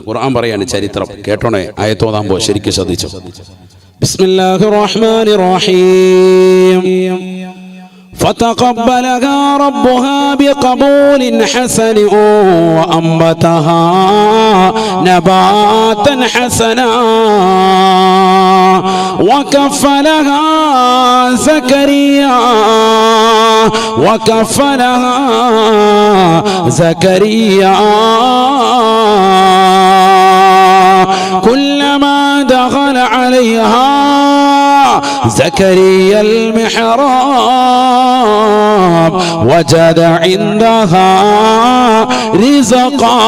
ഖുർആൻ പറയാണ് ചരിത്രം കേട്ടോണേ. ആയത്തോതാകുമ്പോ ശരിക്കും ശ്രദ്ധിച്ചു. ബിസ്മില്ലാഹിർ റഹ്മാനിർ റഹീം. فتقبلها ربها بقبول حسن وأنبتها نباتا حسنا وكفلها زكريا كلما دخل عليها زكريا المحراب وجد عندها رزقا.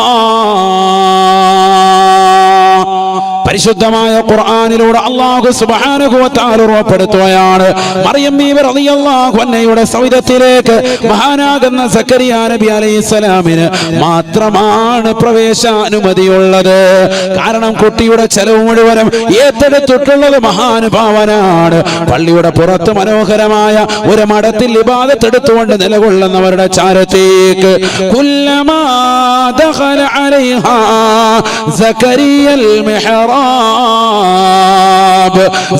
പരിശുദ്ധമായ ഖുർആനിലൂടെ അല്ലാഹു സുബ്ഹാനഹു വ തആല ഉറപ്പെടുത്തുകയാണ്, മറിയം ബീവി റളിയല്ലാഹു അൻഹയുടെ സൗദത്തിലേക്ക് മഹാനാകുന്ന സക്കരിയ നബി അലൈഹിസ്സലാമിന് മാത്രമാണ് പ്രവേശാനുമതിയുള്ളത്. കാരണം കുട്ടിയുടെ ചെലവ് മുഴുവനും ഏറ്റെടുത്തിട്ടുള്ളത് മഹാനുഭാവനാണ്. പള്ളിയുടെ പുറത്ത് മനോഹരമായ ഒരു മഠത്തിൽ ഇബാദത്ത് എടുത്തുകൊണ്ട് നിലകൊള്ളുന്നവരുടെ ചാരത്തേക്ക് കുല്ലമാ ദഖല അലൈഹാ സക്കരിയൽ മിഹ്റാബ്,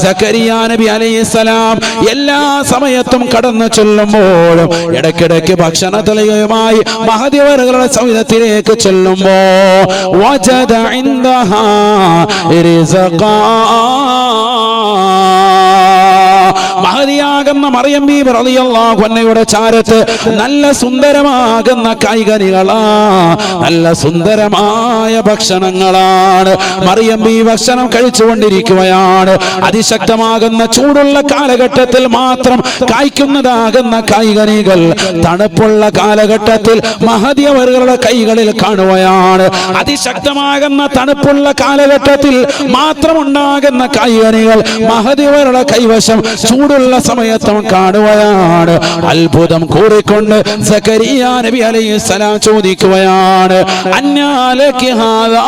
സക്കരിയ നബി അലൈഹിസ്സലാം എല്ലാ സമയത്തും കടന്നു ചെല്ലുമ്പോഴും ഇടയ്ക്കിടയ്ക്ക് ഭക്ഷണ തളികയുമായി മഹദിവറുകളുടെ സൗദത്തിലേക്ക് ചെല്ലുമ്പോ വജദ ഇൻദഹാ റിസ്ഖാ, മഹദിയാകുന്ന മറിയം ബീബി റളിയല്ലാഹു അൻഹയുടെ ചാരത്ത് നല്ല സുന്ദരമാകുന്ന കായ്കനികളാ, നല്ല സുന്ദരമായ ഭക്ഷണങ്ങളാണ്. മറിയം ബീവി ഭക്ഷണം കഴിച്ചുകൊണ്ടിരിക്കുകയാണ്. അതിശക്തമാകുന്ന ചൂടുള്ള കാലഘട്ടത്തിൽ മാത്രം കായ്ക്കുന്നതാകുന്ന കായ്കനികൾ തണുപ്പുള്ള കാലഘട്ടത്തിൽ മഹദിയവറുകളുടെ കൈകളിൽ കാണുകയാണ്. അതിശക്തമാകുന്ന തണുപ്പുള്ള കാലഘട്ടത്തിൽ മാത്രം ഉണ്ടാകുന്ന കായ്കനികൾ മഹദിയവരുടെ കൈവശം ചൂടുള്ള സമയത്തും കാണുകയാണ്. അത്ഭുതം കൂറിക്കൊണ്ട് സക്കരിയ നബി അലൈഹിസ്സലാം ചോദിക്കുകയാണ്, അന്നാലകി ഹാദാ,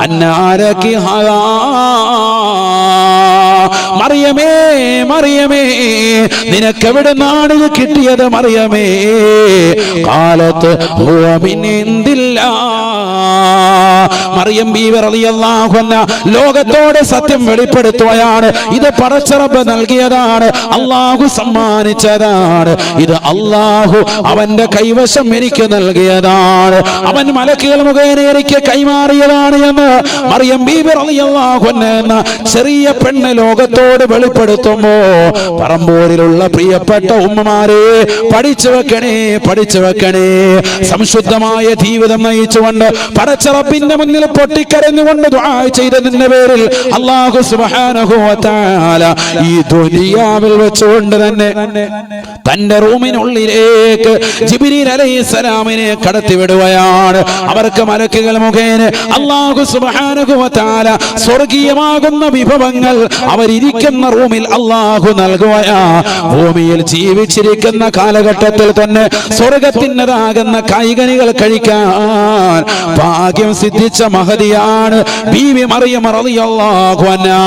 അന്നാലകി ഹാദാ, മറിയമേ മറിയമേ നിനക്കെവിടുന്നാണ് ഇത് കിട്ടിയത് മറിയമേ? ഖാലത്ത് ഹുവ മിൻ ഇൻദില്ലാഹ്. മറിയം ബീവി റളിയല്ലാഹു അൻഹ ലോകത്തോട് സത്യം വെളിപ്പെടുത്തുകയാണ്, ഇത് പടച്ച റബ്ബ് നൽകിയതാണ്, അല്ലാഹു സമ്മാനിച്ചതാണ്, ഇത് അല്ലാഹു അവന്റെ കൈവശം എനിക്ക് നൽകിയതാണ്, അവൻ മലക്കുകൾ മുഖേന എനിക്ക് കൈമാറിയതാണ് എന്ന് മറിയം ബീവി റളിയല്ലാഹു അൻഹ എന്ന ചെറിയ പെണ്ണ് ലോകത്തോട് വെളിപ്പെടുത്തുമ്പോ പറമ്പൂരിലുള്ള പ്രിയപ്പെട്ട ഉമ്മമാരെ പഠിച്ചു വെക്കണേ, പഠിച്ചു വെക്കണേ. സംശുദ്ധമായ ജീവിതം നയിച്ചുകൊണ്ട് പടച്ച റബ്ബിന്റെ മുന്നിൽ പൊട്ടിക്കരഞ്ഞുകൊണ്ട് ദുആ ചെയ്തതിന്റെ പേരിൽ അല്ലാഹു സുബ്ഹാനഹു വ തആല ഈ ദുനിയാവിൽ വെച്ചുകൊണ്ട് തന്നെ തന്റെ റൂമിനുള്ളിലേക്ക് ജിബ്രീൽ അലൈഹിസ്സലാമിനെ കടത്തിവിടുകയാണ്. അവർക്ക് മലക്കുകൾ മുഖേന അല്ലാഹു സുബ്ഹാനഹു വ തആല സ്വർഗീയമാകുന്ന വിഭവങ്ങൾ അവരിയ്ക്കുന്ന റൂമിൽ അല്ലാഹു നൽകുകയാ. ഭൂമിയിൽ ജീവിച്ചിരിക്കുന്ന കാലഘട്ടത്തിൽ തന്നെ സ്വർഗത്തിൻ്റെതാകുന്ന കായ്കനികൾ കഴിക്കാൻ ഭാഗ്യം സിദ്ധിച്ച മഹദിയാണ് ബീവി മറിയം റളിയല്ലാഹു അൻഹാ.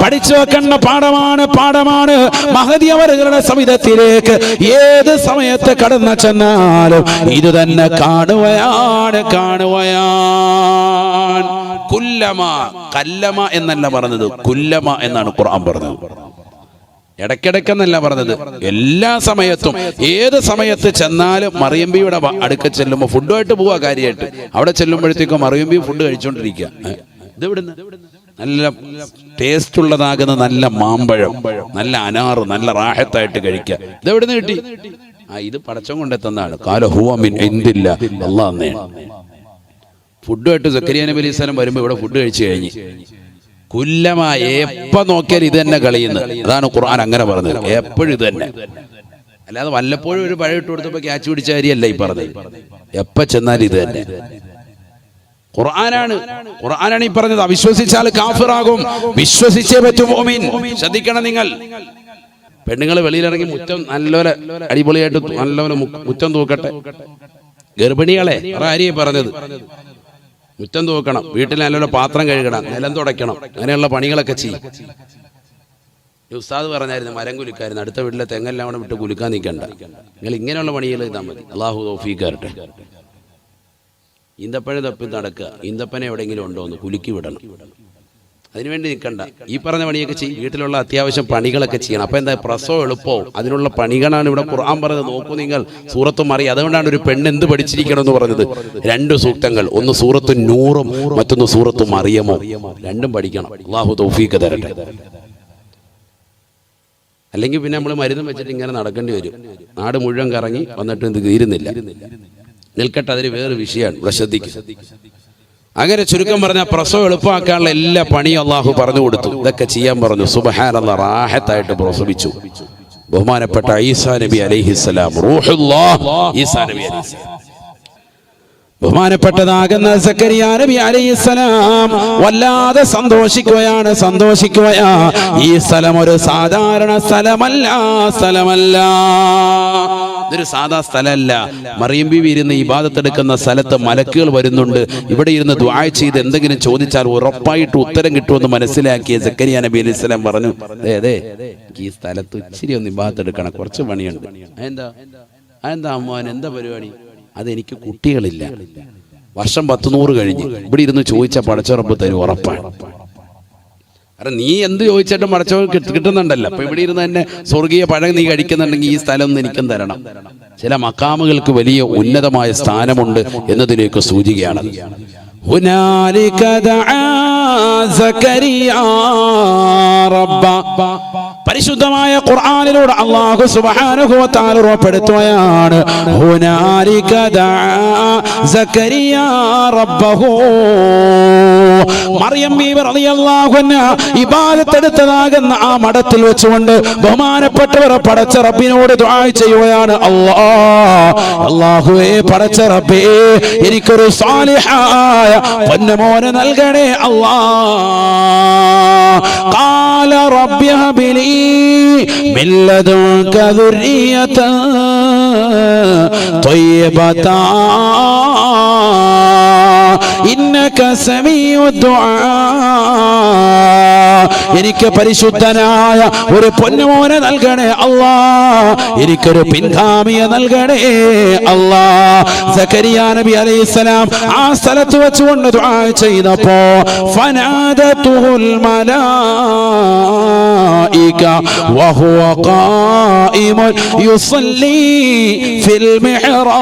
പഠിച്ചു വെക്കേണ്ട പാഠമാണ്, പാഠമാണ്. മഹദി അവരുടെ സവിധത്തിലേക്ക് ഏത് സമയത്ത് കടന്നു ചെന്നാലും ഇത് തന്നെ കാണുകയാണ്, കാണുകയാണ്. കുല്ലമ, കല്ലമ എന്നല്ല പറഞ്ഞത്, കുല്ലമ എന്നാണ് ഖുർആൻ പറഞ്ഞത്. ഇടയ്ക്കിടയ്ക്കെന്നല്ല പറഞ്ഞത്, എല്ലാ സമയത്തും ഏത് സമയത്ത് ചെന്നാലും മറിയം ബീവിയുടെ അടുക്ക ചെല്ലുമ്പോൾ ഫുഡുമായിട്ട് പോവാ. കാര്യമായിട്ട് അവിടെ ചെല്ലുമ്പോഴത്തേക്കും മറിയം ബീവി ഫുഡ് കഴിച്ചോണ്ടിരിക്കുക. ഇതെവിടുന്ന്? നല്ല ടേസ്റ്റ് ഉള്ളതാകുന്ന നല്ല മാമ്പഴം, നല്ല അനാറ്, നല്ല റാഹത്തായിട്ട് കഴിക്കുക. ഇതെവിടുന്ന് കിട്ടി? ഇത് പടച്ചം കൊണ്ടെത്തുന്നതാണ്. കാല ഹുവ മിൻ ഇൻദില്ലാഹ്, അല്ലാഹ് തന്നെ. ഫുഡുമായിട്ട് സക്കരിയ നബി അലൈഹി സ്വലാം വരുമ്പോൾ ഇവിടെ ഫുഡ് കഴിച്ചു കഴിഞ്ഞ് കുല്ലമ, എപ്പോ നോക്കിയാൽ ഇത് തന്നെ കളിയുന്നത്. അതാണ് ഖുർആൻ അങ്ങനെ പറഞ്ഞത്, എപ്പോഴും ഇത് തന്നെ. അല്ലാതെ വല്ലപ്പോഴും ഒരു പഴം ഇട്ട് കൊടുത്തപ്പോ ക്യാച്ച് പിടിച്ച കാര്യമല്ല ഈ പറഞ്ഞത്. എപ്പോ ചെന്നാൽ ഇത് തന്നെ. ഖുർആനാണ് ഈ പറഞ്ഞത്. അവിശ്വസിച്ചാൽ കാഫിറാകും, വിശ്വസിച്ചേ പറ്റും മുഅ്മിൻ. ശ്രദ്ധിക്കണം നിങ്ങൾ. പെണ്ണുങ്ങൾ വെളിയിലിറങ്ങി മുറ്റം നല്ലപോലെ അടിപൊളിയായിട്ട് നല്ലപോലെ മുറ്റം തൂക്കട്ടെ. ഗർഭിണികളെ ആരെയും പറഞ്ഞത് മുറ്റം തൂക്കണം, വീട്ടിൽ നല്ലപോലെ പാത്രം കഴുകണം, നിലം തുടയ്ക്കണം, അങ്ങനെയുള്ള പണികളൊക്കെ ചെയ്യും. ഉസ്താദ് പറഞ്ഞായിരുന്നു മരം കുലുക്കായിരുന്നു, അടുത്ത വീട്ടിലെ തെങ്ങെല്ലാം കൂടെ വിട്ട് കുലുക്കാൻ നിൽക്കണ്ട, നിങ്ങൾ ഇങ്ങനെയുള്ള പണികൾ ചെയ്താൽ മതി. അല്ലാഹു തൗഫീഖ് തരട്ടെ. ഈന്തപ്പഴം തപ്പി നടക്കുക, ഈന്തപ്പന എവിടെയെങ്കിലും ഉണ്ടോ എന്ന് കുലുക്കി വിടണം. അതിനുവേണ്ടി നിൽക്കണ്ട, ഈ പറഞ്ഞ പണിയൊക്കെ ചെയ്യും. വീട്ടിലുള്ള അത്യാവശ്യം പണികളൊക്കെ ചെയ്യണം. അപ്പം എന്താ പ്രസവം എളുപ്പവും അതിനുള്ള പണികളാണ് ഇവിടെ ഖുർആൻ പറഞ്ഞത്. നോക്കൂ നിങ്ങൾ, സൂറത്തു മറിയം. അതുകൊണ്ടാണ് ഒരു പെണ്ണ് എന്ത് പഠിച്ചിരിക്കണം എന്ന് പറഞ്ഞത്. 2 സൂക്തങ്ങൾ, ഒന്ന് സൂറത്തു നൂറും മറ്റൊന്ന് സൂറത്തു മറിയമോ. രണ്ടും പഠിക്കണം. അല്ലാഹു തൗഫീഖ് തരട്ടെ. അല്ലെങ്കിൽ പിന്നെ നമ്മൾ മരുന്നും വെച്ചിട്ട് ഇങ്ങനെ നടക്കേണ്ടി വരും. നാട് മുഴുവൻ കറങ്ങി വന്നിട്ട് ഇത് തീരുന്നില്ല. നിൽക്കട്ടെ, അതിന് വേറെ വിഷയമാണ്. ഇവിടെ ശ്രദ്ധിക്കും. അങ്ങനെ ചുരുക്കം പറഞ്ഞ പ്രസവം എളുപ്പമാക്കാനുള്ള എല്ലാ പണിയും അള്ളാഹു പറഞ്ഞു കൊടുത്തു. ഇതൊക്കെ ചെയ്യാൻ പറഞ്ഞു. സുബ്ഹാനല്ലാഹ്, റാഹത്തായിട്ട് പ്രസവിച്ചു. ബഹുമാനപ്പെട്ട ഈസാ നബി അലൈഹിസ്സലാം, റൂഹുല്ലാഹ് ഈസാ നബി അലൈഹിസ്സലാം. ബഹുമാനപ്പെട്ടതാകുന്ന സക്കരിയ നബി അലൈഹിസ്സലാം വല്ലാതെ സന്തോഷിക്കുകയാണ്. ഈ സ്ഥലം ഒരു സാധാരണ സ്ഥലമല്ല. ഇതൊരു സാധാ സ്ഥലമല്ല. മറിയം ബീവി ഇരുന്ന് ഇബാദത്തെടുക്കുന്ന സ്ഥലത്ത് മലക്കുകൾ വരുന്നുണ്ട്. ഇവിടെ ഇരുന്ന് ദുആ ചെയ്ത് എന്തെങ്കിലും ചോദിച്ചാൽ ഉറപ്പായിട്ട് ഉത്തരം കിട്ടുമെന്ന് മനസ്സിലാക്കിയ സക്കരിയ നബി അലൈഹിസ്സലാം പറഞ്ഞു, അതെ ഈ സ്ഥലത്ത് ഇച്ചിരി ഒന്ന് ഇബാദത്തെടുക്കണം, കുറച്ച് പണിയുണ്ട്. അതെന്താ അമ്മാവൻ, എന്താ പരിപാടി? അതെനിക്ക് കുട്ടികളില്ല. വർഷം 100 കഴിഞ്ഞ് ഇവിടെ ഇരുന്ന് ചോദിച്ച പടച്ചറപ്പ് തരും, ഉറപ്പാണ്. കാരണം നീ എന്ത് ചോദിച്ചിട്ടും പടച്ചോ കിട്ടുന്നുണ്ടല്ലോ. അപ്പൊ ഇവിടെ ഇരുന്ന് തന്നെ സ്വർഗീയ പഴം നീ കഴിക്കുന്നുണ്ടെങ്കിൽ ഈ സ്ഥലം ഒന്ന് എനിക്കും തരണം. ചില മക്കാമുകൾക്ക് വലിയ ഉന്നതമായ സ്ഥാനമുണ്ട് എന്നതിലേക്ക് സൂചികയാണ്. ഹുനാലിക ദഅ സക്കരിയ റബ്ബ. പരിശുദ്ധമായ ഖുർആനിലൂടെ അല്ലാഹു സുബ്ഹാനഹു വ തആല ഉറപ്പെടുത്തുകയാണ്, ഹുനാലിക ദഅ സക്കരിയ റബ്ബഹു. മറിയം ബീവി റളിയല്ലാഹു അൻഹ ഇബാദത്തെടുത്തതാകുന്ന ആ മഠത്തിൽ വെച്ചുകൊണ്ട് ബഹുമാനപ്പെട്ടവർ പടച്ച റബ്ബിനോട് ദുആ ചെയ്യുകയാണ്. അല്ലാഹുവേ, പടച്ച റബ്ബേ, എനിക്കൊരു സാലിഹായ പൊന്നുമോനെ നൽകണേ അല്ലാഹ്. ഖാല റബ്ബി ഹബ്ലി മിൻ ലദുൻക ദുർരിയതൻ ത്വയ്യിബതൻ ഇന്നക സമീഉ ദുആ. എനിക്ക് പരിശുദ്ധനായ ഒരു പൊന്നുമോനെ നൽകണേ അല്ലാഹ്, എനിക്കൊരു പിൻഗാമിയെ നൽകണേ അല്ലാഹ്. സക്കരിയ നബി അലൈഹിസ്സലാം ആ സ്ഥലത്ത് വെച്ചുകൊണ്ട് ദുആ ചെയ്തപ്പോ ഫനാദതുൽ മലായിക വഹുവ ഖായിമുൻ യുസല്ലി ഫിൽ മിഹ്റാബ്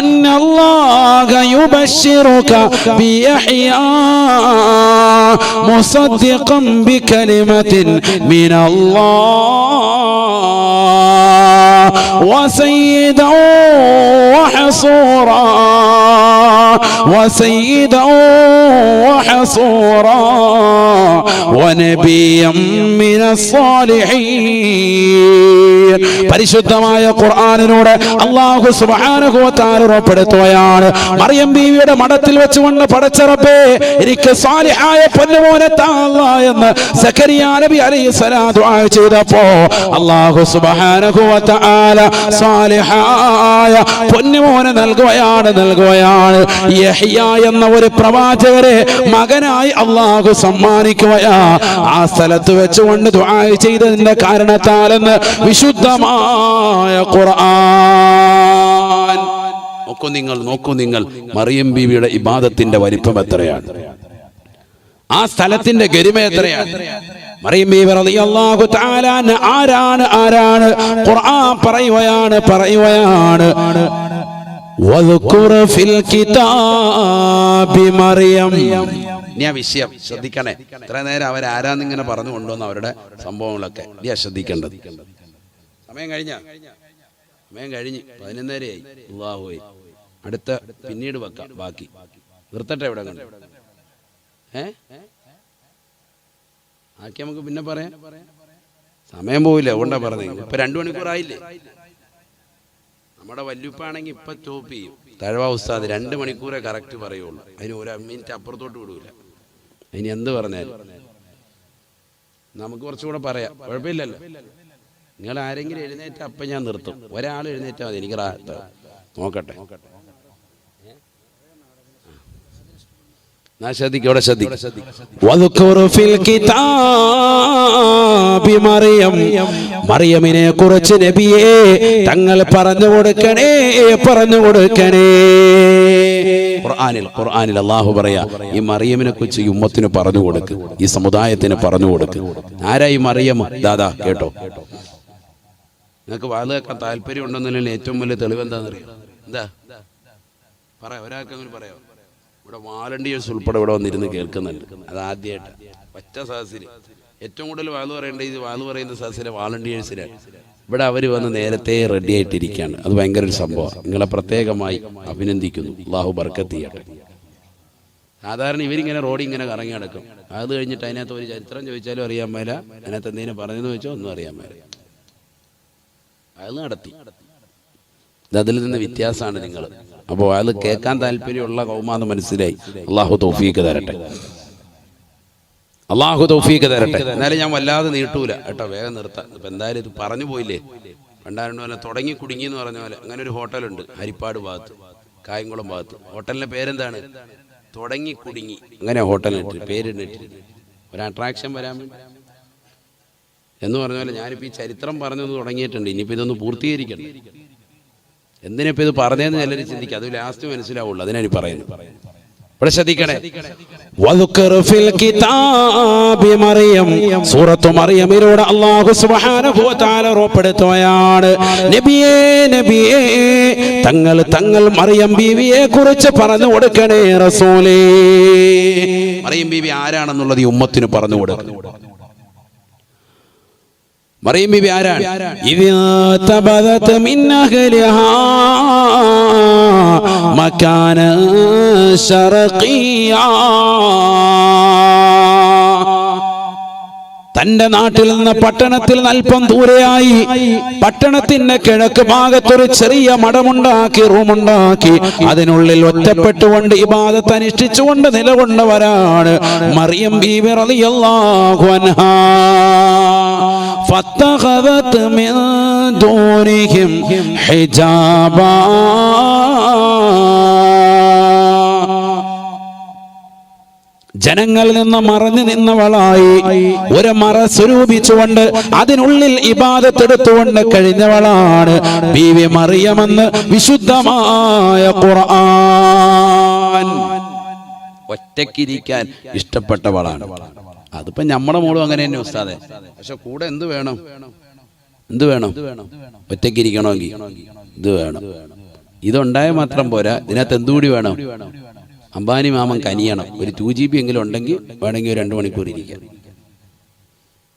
അന്നല്ലാഹ يبشرك بيحيى مصدقا بكلمة من الله وسيدا وحصورا ونبيا من الصالحين. പരിശുദ്ധമായ ഖുർആനിലൂടെ അല്ലാഹു സുബ്ഹാനഹു വ തആല ഉറപ്പെടുത്തുകയാണ്, മറിയം ബീവിയുടെ മഠത്തിൽ വെച്ചുകൊണ്ട് പടച്ച റബ്ബേ, എനിക്ക് സാലിഹായ പൊന്നുമോനെ താ എന്ന് സക്കരിയ നബി അലൈഹിസ്സലാം ദുആ ചെയ്തപ്പോ അല്ലാഹു സുബ്ഹാനഹു വ തആല സാലിഹായ പൊന്നുമോനെ നൽകുകയാണ്. യഹ്യ എന്ന ഒരു പ്രവാചകരെ മകനായി അല്ലാഹു സമ്മാനിക്കുകയാ. ആ സ്ഥലത്ത് വെച്ചുകൊണ്ട് ദുആ ചെയ്തതിന്റെ കാരണത്താലെന്ന് വിശുദ്ധമായ ഖുർആൻ. നോക്കൂ നിങ്ങൾ മറിയം ബീവിയുടെ ഇബാദത്തിന്റെ വലിപ്പം എത്രയാണ്, ആ സ്ഥലത്തിന്റെ ഗരിമ എത്രയാണ്. മറിയം ബീവി റളിയല്ലാഹു തആല ആരാണ്? ഖുർആൻ പറയുകയാണ് വദ്കുർ ഫിൽ കിതാബി മറിയം. ഇനി ആ വിഷയം ശ്രദ്ധിക്കണേ. ഇത്ര നേരം അവരാരാന്ന് ഇങ്ങനെ പറഞ്ഞു കൊണ്ടുവന്ന അവരുടെ സംഭവങ്ങളൊക്കെ നീ ശ്രദ്ധിക്കേണ്ടത്. സമയം കഴിഞ്ഞു 11:30 അല്ലാഹുവേ. അടുത്ത പിന്നീട് വെക്കാം, ബാക്കി നിർത്തട്ടെ. ഇവിടെ കണ്ടു ആക്കി നമുക്ക് പിന്നെ പറയാം. സമയം പോവില്ല, അതുകൊണ്ടാ പറഞ്ഞത്. ഇപ്പൊ 2 മണിക്കൂറായില്ലേ. നമ്മുടെ വല്യുപ്പാണെങ്കിൽ ഇപ്പൊ സ്റ്റോപ്പ് ചെയ്യും. തഴവ ഉസ്താദ് 2 മണിക്കൂറേ കറക്റ്റ് പറയുള്ളൂ. അതിന് 1 മിനിറ്റ് അപ്പുറത്തോട്ട് വിടൂല. അതിന് എന്ത് പറഞ്ഞാലും നമുക്ക് കുറച്ചുകൂടെ പറയാം, കുഴപ്പമില്ലല്ലോ. നിങ്ങൾ ആരെങ്കിലും എഴുന്നേറ്റ അപ്പം ഞാൻ നിർത്തും. ഒരാൾ എഴുന്നേറ്റാൽ മതി, എനിക്ക് നോക്കട്ടെ. മറിയമിനെ കുറിച്ച് നബിയെ തങ്ങൾ പറഞ്ഞു കൊടുക്കണേ. ഖുർആനിൽ അല്ലാഹു പറയാ, ഈ മറിയമിനെ കുറിച്ച് ഈ ഉമ്മത്തിന് പറഞ്ഞു കൊടുക്ക്, ഈ സമുദായത്തിന് പറഞ്ഞു കൊടുക്ക്. ആരായി മറിയം? ദാദാ കേട്ടോ. നിങ്ങൾക്ക് വാത് കേൾക്കാൻ താല്പര്യം ഉണ്ടെന്നല്ലേ ഏറ്റവും വലിയ തെളിവ് എന്താണെന്നറിയാം? എന്താ പറയാം, ഒരാൾക്ക് അങ്ങനെ പറയാം. ഇവിടെ വാലണ്ടിയേഴ്സ് ഉൾപ്പെടെ ഇവിടെ വന്നിരുന്ന് കേൾക്കുന്നുണ്ട്. അത് ആദ്യമായിട്ട് ഒറ്റ സദസ്സിൽ ഏറ്റവും കൂടുതൽ വാത് പറയേണ്ട ഇത് വാത് പറയുന്ന സദസ്സിലെ വാലണ്ടിയേഴ്സിനാണ്. ഇവിടെ അവർ വന്ന് നേരത്തെ റെഡി ആയിട്ടിരിക്കുകയാണ്. അത് ഭയങ്കര ഒരു സംഭവമാണ്. നിങ്ങളെ പ്രത്യേകമായി അഭിനന്ദിക്കുന്നു. അല്ലാഹു ബർക്കത്ത് ചെയ്യട്ടെ. സാധാരണ ഇവരിങ്ങനെ റോഡിൽ ഇങ്ങനെ കറങ്ങി നടക്കും. അത് കഴിഞ്ഞിട്ട് അതിനകത്ത് ഒരു ചരിത്രം ചോദിച്ചാലും അറിയാൻ മേല, അതിനകത്ത് എന്തെങ്കിലും പറഞ്ഞെന്ന് ചോദിച്ചാൽ ഒന്നും അറിയാൻ മേല. അത് നടത്തി. അതിൽ നിന്ന് വ്യത്യാസമാണ് നിങ്ങൾ. അപ്പോൾ അത് കേൾക്കാൻ താല്പര്യമുള്ള കൗമാന്ന് മനസ്സിലായി. അള്ളാഹു തൗഫീക്ക് തരട്ടെ, അള്ളാഹു തൗഫീക്ക് തരട്ടെ. എന്നാലും ഞാൻ വല്ലാതെ നീട്ടൂല കേട്ടോ, വേഗം നിർത്താം. ഇപ്പം എന്തായാലും ഇത് പറഞ്ഞു പോയില്ലേ. പണ്ടാരണ്ട് പോലെ തുടങ്ങി കുടുങ്ങി എന്ന് പറഞ്ഞ പോലെ. അങ്ങനെ ഒരു ഹോട്ടലുണ്ട് ഹരിപ്പാട് ഭാഗത്ത്, കായംകുളം ഭാഗത്ത്. ഹോട്ടലിൻ്റെ പേരെന്താണ്? തുടങ്ങി കുടുങ്ങി. അങ്ങനെ ഹോട്ടലിനിട്ട് പേരിട്ടിട്ട് ഒരു അട്രാക്ഷൻ വരാൻ വേണ്ടി എന്ന് പറഞ്ഞ പോലെ ഞാനിപ്പോൾ ഈ ചരിത്രം പറഞ്ഞൊന്ന് തുടങ്ങിയിട്ടുണ്ട്. ഇനിയിപ്പോൾ ഇതൊന്ന് പൂർത്തീകരിക്കണം. എന്തിനിപ്പോൾ ഇത് പറഞ്ഞതെന്ന് ചിലർ ചിന്തിക്കുക. അത് ലാസ്റ്റ് മനസ്സിലാവുള്ളൂ. അതിനാണ് പറയുന്നത്. ഇവിടെ ശ്രദ്ധിക്കണേ. സൂറത്തു മറിയമിലൂടെ അല്ലാഹു സുബ്ഹാനഹു വ തആല ഉറപ്പെടുത്തുകയാണ്, നബിയേ നബിയേ തങ്ങൾ മറിയം ബീവിയെ കുറിച്ച് പറഞ്ഞു കൊടുക്കണേ റസൂലേ. മറിയം ബീവി ആരാണെന്നുള്ളത് ഈ ഉമ്മത്തിന് പറഞ്ഞു കൊടുക്കണം. മറിയം ബീബി ആരാണ്? തന്റെ നാട്ടിൽ നിന്ന് പട്ടണത്തിൽ അല്പം ദൂരെയായി പട്ടണത്തിന്റെ കിഴക്ക് ഭാഗത്തൊരു ചെറിയ മഠമുണ്ടാക്കി, റൂമുണ്ടാക്കി. അതിനുള്ളിൽ ഒറ്റപ്പെട്ടുകൊണ്ട് ഇബാദത്ത് അനുഷ്ഠിച്ചുകൊണ്ട് നിലകൊണ്ടവരാണ് മറിയം ബീബി റളിയല്ലാഹു അൻഹാ. فاتخذت من دونهم حجابا ജനങ്ങളിൽ നിന്ന് മറഞ്ഞു നിന്നവളായി ഒരു മറ സ്വരൂപിച്ചുകൊണ്ട് അതിനുള്ളിൽ ഇബാദത്ത് എടുത്തുകൊണ്ട് കഴിഞ്ഞവളാണ് ബീവി മറിയമെന്ന് വിശുദ്ധമായ ഖുർആൻ. ഒറ്റയ്ക്കിരിക്കാൻ ഇഷ്ടപ്പെട്ടവളാണ്. അതിപ്പോ നമ്മുടെ മോളും അങ്ങനെ തന്നെ ഉസ്താദെ. പക്ഷെ കൂടെ എന്ത് വേണം? ഒറ്റയ്ക്കിരിക്കണമെങ്കിൽ ഇത് വേണം. ഇതുണ്ടായ മാത്രം പോരാ, ഇതിനകത്ത് എന്തുകൂടി വേണം? അംബാനി മാമൻ കനിയണം. ഒരു 2GB എങ്കിലും ഉണ്ടെങ്കിൽ വേണമെങ്കിൽ ഒരു 2 മണിക്കൂർ ഇരിക്കാം.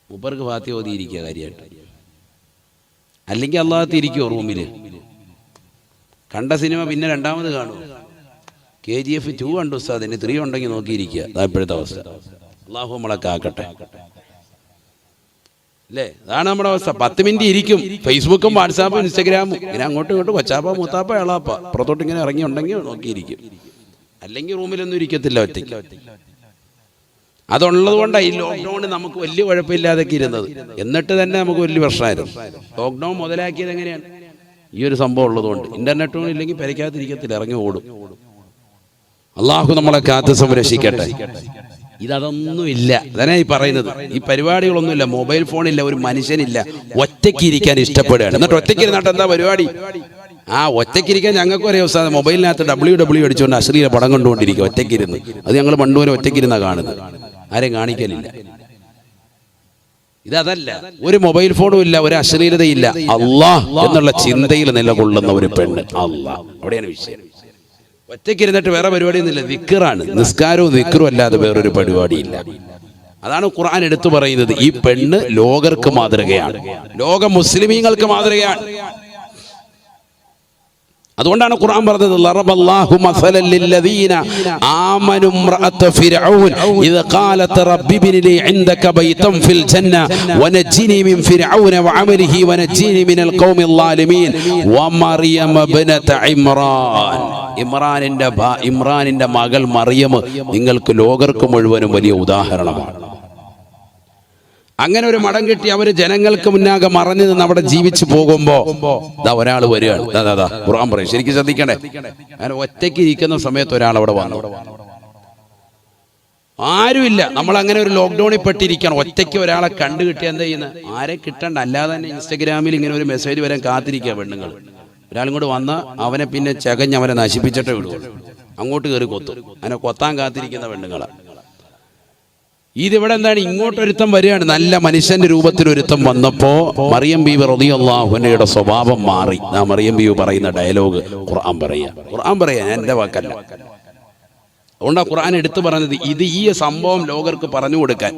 മൂപ്പർക്ക് ഫാത്തിഹ ഓതിയിരിക്കുക കാര്യമായിട്ട്. അല്ലെങ്കിൽ അള്ളാഹത്ത് ഇരിക്കുമോ റൂമിൽ? കണ്ട സിനിമ പിന്നെ രണ്ടാമത് കാണുമോ? KGF 2 കണ്ടു ഉസ്താദിന്, 3 ഉണ്ടെങ്കിൽ നോക്കിയിരിക്കുക. അതാ ഇപ്പോഴത്തെ അവസ്ഥ. അള്ളാഹു നമ്മളെ കാക്കട്ടെ അല്ലേ? അതാണ് നമ്മുടെ അവസ്ഥ. 10 മിനിറ്റ് ഇരിക്കും. ഫേസ്ബുക്കും വാട്സാപ്പും ഇൻസ്റ്റഗ്രാമും ഇങ്ങനെ അങ്ങോട്ടും ഇങ്ങോട്ടും കൊച്ചാപ്പ മൂത്താപ്പ എളാപ്പ പുറത്തോട്ട് ഇങ്ങനെ ഇറങ്ങി ഉണ്ടെങ്കിൽ നോക്കിയിരിക്കും. അല്ലെങ്കിൽ റൂമിലൊന്നും ഇരിക്കത്തില്ല ഒറ്റയ്ക്ക്. അതുള്ളത് കൊണ്ടാണ് ഈ ലോക്ക്ഡൗൺ നമുക്ക് വലിയ കുഴപ്പമില്ലാതൊക്കെ ഇരുന്നത്. എന്നിട്ട് തന്നെ നമുക്ക് വലിയ പ്രശ്നമായിരുന്നു. ലോക്ക്ഡൗൺ മുതലാക്കിയത് എങ്ങനെയാണ്? ഈ ഒരു സംഭവം ഉള്ളതുകൊണ്ട്. ഇന്റർനെറ്റും ഇല്ലെങ്കിൽ പരിക്കാതിരിക്കത്തില്ല, ഇറങ്ങി ഓടും. അള്ളാഹു നമ്മളെ കാത്ത് സംരക്ഷിക്കട്ടെ. ഇതൊന്നുമില്ല. അതാണ് ഈ പറയുന്നത്. ഈ പരിപാടികളൊന്നുമില്ല. മൊബൈൽ ഫോണില്ല, ഒരു മനുഷ്യനില്ല. ഒറ്റയ്ക്ക് ഇരിക്കാൻ ഇഷ്ടപ്പെടുകയാണ്. എന്നിട്ട് ഒറ്റയ്ക്ക് ഇരുന്നിട്ട് എന്താ പരിപാടി? ഒറ്റയ്ക്കിരിക്കാൻ ഞങ്ങൾക്ക് ഒരേ അവസ്ഥ. മൊബൈലിനകത്ത് WW അടിച്ചുകൊണ്ട് അശ്ലീല പടം കണ്ടുകൊണ്ടിരിക്കുക ഒറ്റയ്ക്കിരുന്ന്. അത് ഞങ്ങൾ പണ്ടുവരെ ഒറ്റയ്ക്കിരുന്ന കാണുന്നത്. ആരെയും കാണിക്കലില്ല. ഇതല്ല, ഒരു മൊബൈൽ ഫോണും ഇല്ല, ഒരു അശ്ലീലതയില്ല. അള്ളാഹ് എന്നുള്ള ചിന്തയിൽ നിലകൊള്ളുന്ന ഒരു പെണ്ണ്. അള്ളാഹ്, അവിടെയാണ് വിഷയം. ഒറ്റയ്ക്കിരുന്നിട്ട് വേറെ പരിപാടിയൊന്നുമില്ല. ദിക്റാണ്. നിസ്കാരവും ദിക്റും അല്ലാതെ വേറൊരു പരിപാടിയില്ല. അതാണ് ഖുർആൻ എടുത്തു പറയുന്നത്. ഈ പെണ്ണ് ലോകർക്ക് മാതൃകയാണ്, ലോക മുസ്ലിമീങ്ങൾക്ക് മാതൃകയാണ്. അതുകൊണ്ടാണ് ഖുർആൻ പറഞ്ഞത്, ലറബല്ലാഹു മസലൻ ലില്ലദീന ആമനു ഇംറഅത ഫിർഔൻ ഇദ ഖാലത് റബ്ബി ബിനി ഇൻദക ബൈതൻ ഫിൽ ജന്ന വനജ്ജിനി മിൻ ഫിർഔന വഅമലിഹി വനജ്ജിനി മിനൽ ഖൗമിൽ ളാലിമീൻ വമറിയം ഇബ്നത ഇമ്രാൻ. ഇമ്രാനിന്റെ മകൾ മറിയം നിങ്ങൾക്ക് ലോകർക്ക് മുഴുവനും വലിയ ഉദാഹരണമാണ്. അങ്ങനെ ഒരു മടം കിട്ടി അവര് ജനങ്ങൾക്ക് മുന്നാകെ മറഞ്ഞു നിന്ന് അവിടെ ജീവിച്ചു പോകുമ്പോ ഒരാൾ വരികയാണ്. ഖുർആൻ പറയും, ശരിക്കും ശ്രദ്ധിക്കണേ. അങ്ങനെ ഒറ്റയ്ക്ക് ഇരിക്കുന്ന സമയത്ത് ഒരാൾ അവിടെ വന്നു. ആരുമില്ല. നമ്മൾ അങ്ങനെ ഒരു ലോക്ക്ഡൌണിൽ പെട്ടിരിക്കണം. ഒറ്റയ്ക്ക് ഒരാളെ കണ്ടു കിട്ടിയാൽ എന്താ ചെയ്യുന്നത്? ആരെ കിട്ടണ്ട. അല്ലാതെ തന്നെ ഇൻസ്റ്റഗ്രാമിൽ ഇങ്ങനെ ഒരു മെസ്സേജ് വരാൻ കാത്തിരിക്കുക പെണ്ണുങ്ങൾ. ഒരാളും കൂടെ വന്നാൽ അവനെ പിന്നെ ചകഞ്ഞ് അവനെ നശിപ്പിച്ചിട്ടേ വിടുള്ളൂ. അങ്ങോട്ട് കയറി കൊത്തും. അവനെ കൊത്താൻ കാത്തിരിക്കുന്ന പെണ്ണുങ്ങളാണ്. ഇതിവിടെ എന്താണ്? ഇങ്ങോട്ടൊരുത്തം വരികയാണ്. നല്ല മനുഷ്യന്റെ രൂപത്തിൽ ഒരുത്തം വന്നപ്പോ മറിയം ബീവി റളിയല്ലാഹു അൻഹയുടെ സ്വഭാവം മാറി. മറിയം ബീവി പറയുന്ന ഡയലോഗ് ഖുർആൻ പറയാ, ഞാൻ എന്റെ വാക്കല്ല. അതുകൊണ്ടാ ഖുർആൻ എടുത്തു പറഞ്ഞത്. ഇത് ഈ സംഭവം ലോകർക്ക് പറഞ്ഞു കൊടുക്കാൻ.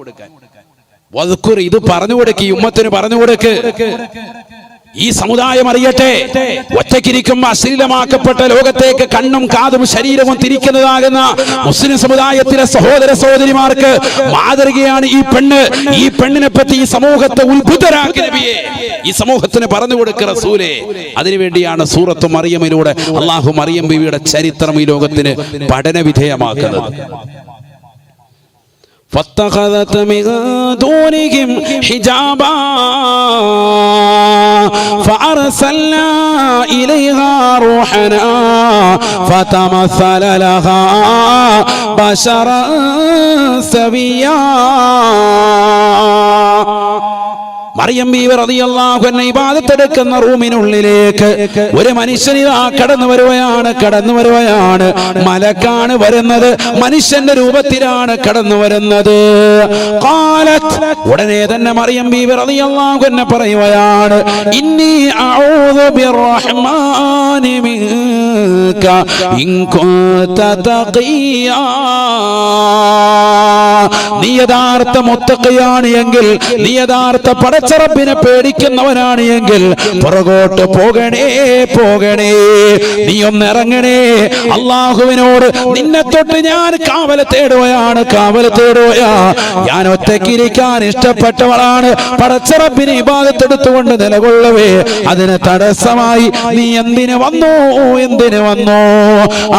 ഇത് പറഞ്ഞു കൊടുക്ക്, ഈ ഉമ്മത്തിന് പറഞ്ഞു കൊടുക്ക്. ഈ സമുദായം അറിയട്ടെ, ഒറ്റയ്ക്കിരിക്കുമ്പോൾ അശ്ലീലമാക്കപ്പെട്ട ലോകത്തേക്ക് കണ്ണും കാതും ശരീരവും തിരിക്കുന്നതാകുന്ന മുസ്ലിം സമുദായത്തിലെ സഹോദര സഹോദരിമാർക്ക് മാതൃകയാണ് ഈ പെണ്ണ്. ഈ പെണ്ണിനെ പറ്റി ഈ സമൂഹത്തെ ഉത്ഭുതരാക്കി നബിയെ ഈ സമൂഹത്തിന് പറഞ്ഞു കൊടുക്കുക റസൂലേ. അതിനുവേണ്ടിയാണ് സൂറത്ത് മറിയമിലൂടെ അള്ളാഹു മറിയം ബീവിയുടെ ചരിത്രം ഈ ലോകത്തിന് പഠന വിധേയമാക്കുന്നത്. فاتخذت من دونهم حجابا فأرسلنا إليها روحنا فتمثل لها بشرا سويا. മറിയം ബീവി റളിയല്ലാഹു അൻഹ ഇബാദത്തെടുക്കുന്ന റൂമിനുള്ളിലേക്ക് ഒരു മനുഷ്യൻ ഇതാ കടന്നു വരുകയാണ്. മലക്കാണ് വരുന്നത്. മനുഷ്യന്റെ രൂപത്തിലാണ് കടന്നു വരുന്നത്. ഖാലത്ത്, ഉടനെ തന്നെ മറിയം ബീവി റളിയല്ലാഹു അൻഹ പറയുകയാണ്, ഇന്നി അഊദു ബിർറഹ്മാനി മിൻക ഇൻ കുൻത തഖിയാ. നീ യഥാർത്ഥ മുത്തഖിയാണ് എങ്കിൽ, നീ യഥാർത്ഥ പടച്ചറബിനെ പേടിക്കുന്നവനാണ് എങ്കിൽ പുറകോട്ട് പോകണേ, നീ ഒന്നിറങ്ങണേ. അള്ളാഹുവിനോട് നിന്നെ തൊട്ട് ഞാൻ കാവല് തേടുകയാണ്. ഞാൻ ഒറ്റയ്ക്കിരിക്കാൻ ഇഷ്ടപ്പെട്ടവളാണ്. പടച്ചറബിനെ ഇബാദത്തെടുത്തുകൊണ്ട് നിലകൊള്ളവേ അതിന് തടസ്സമായി നീ എന്തിനു വന്നു?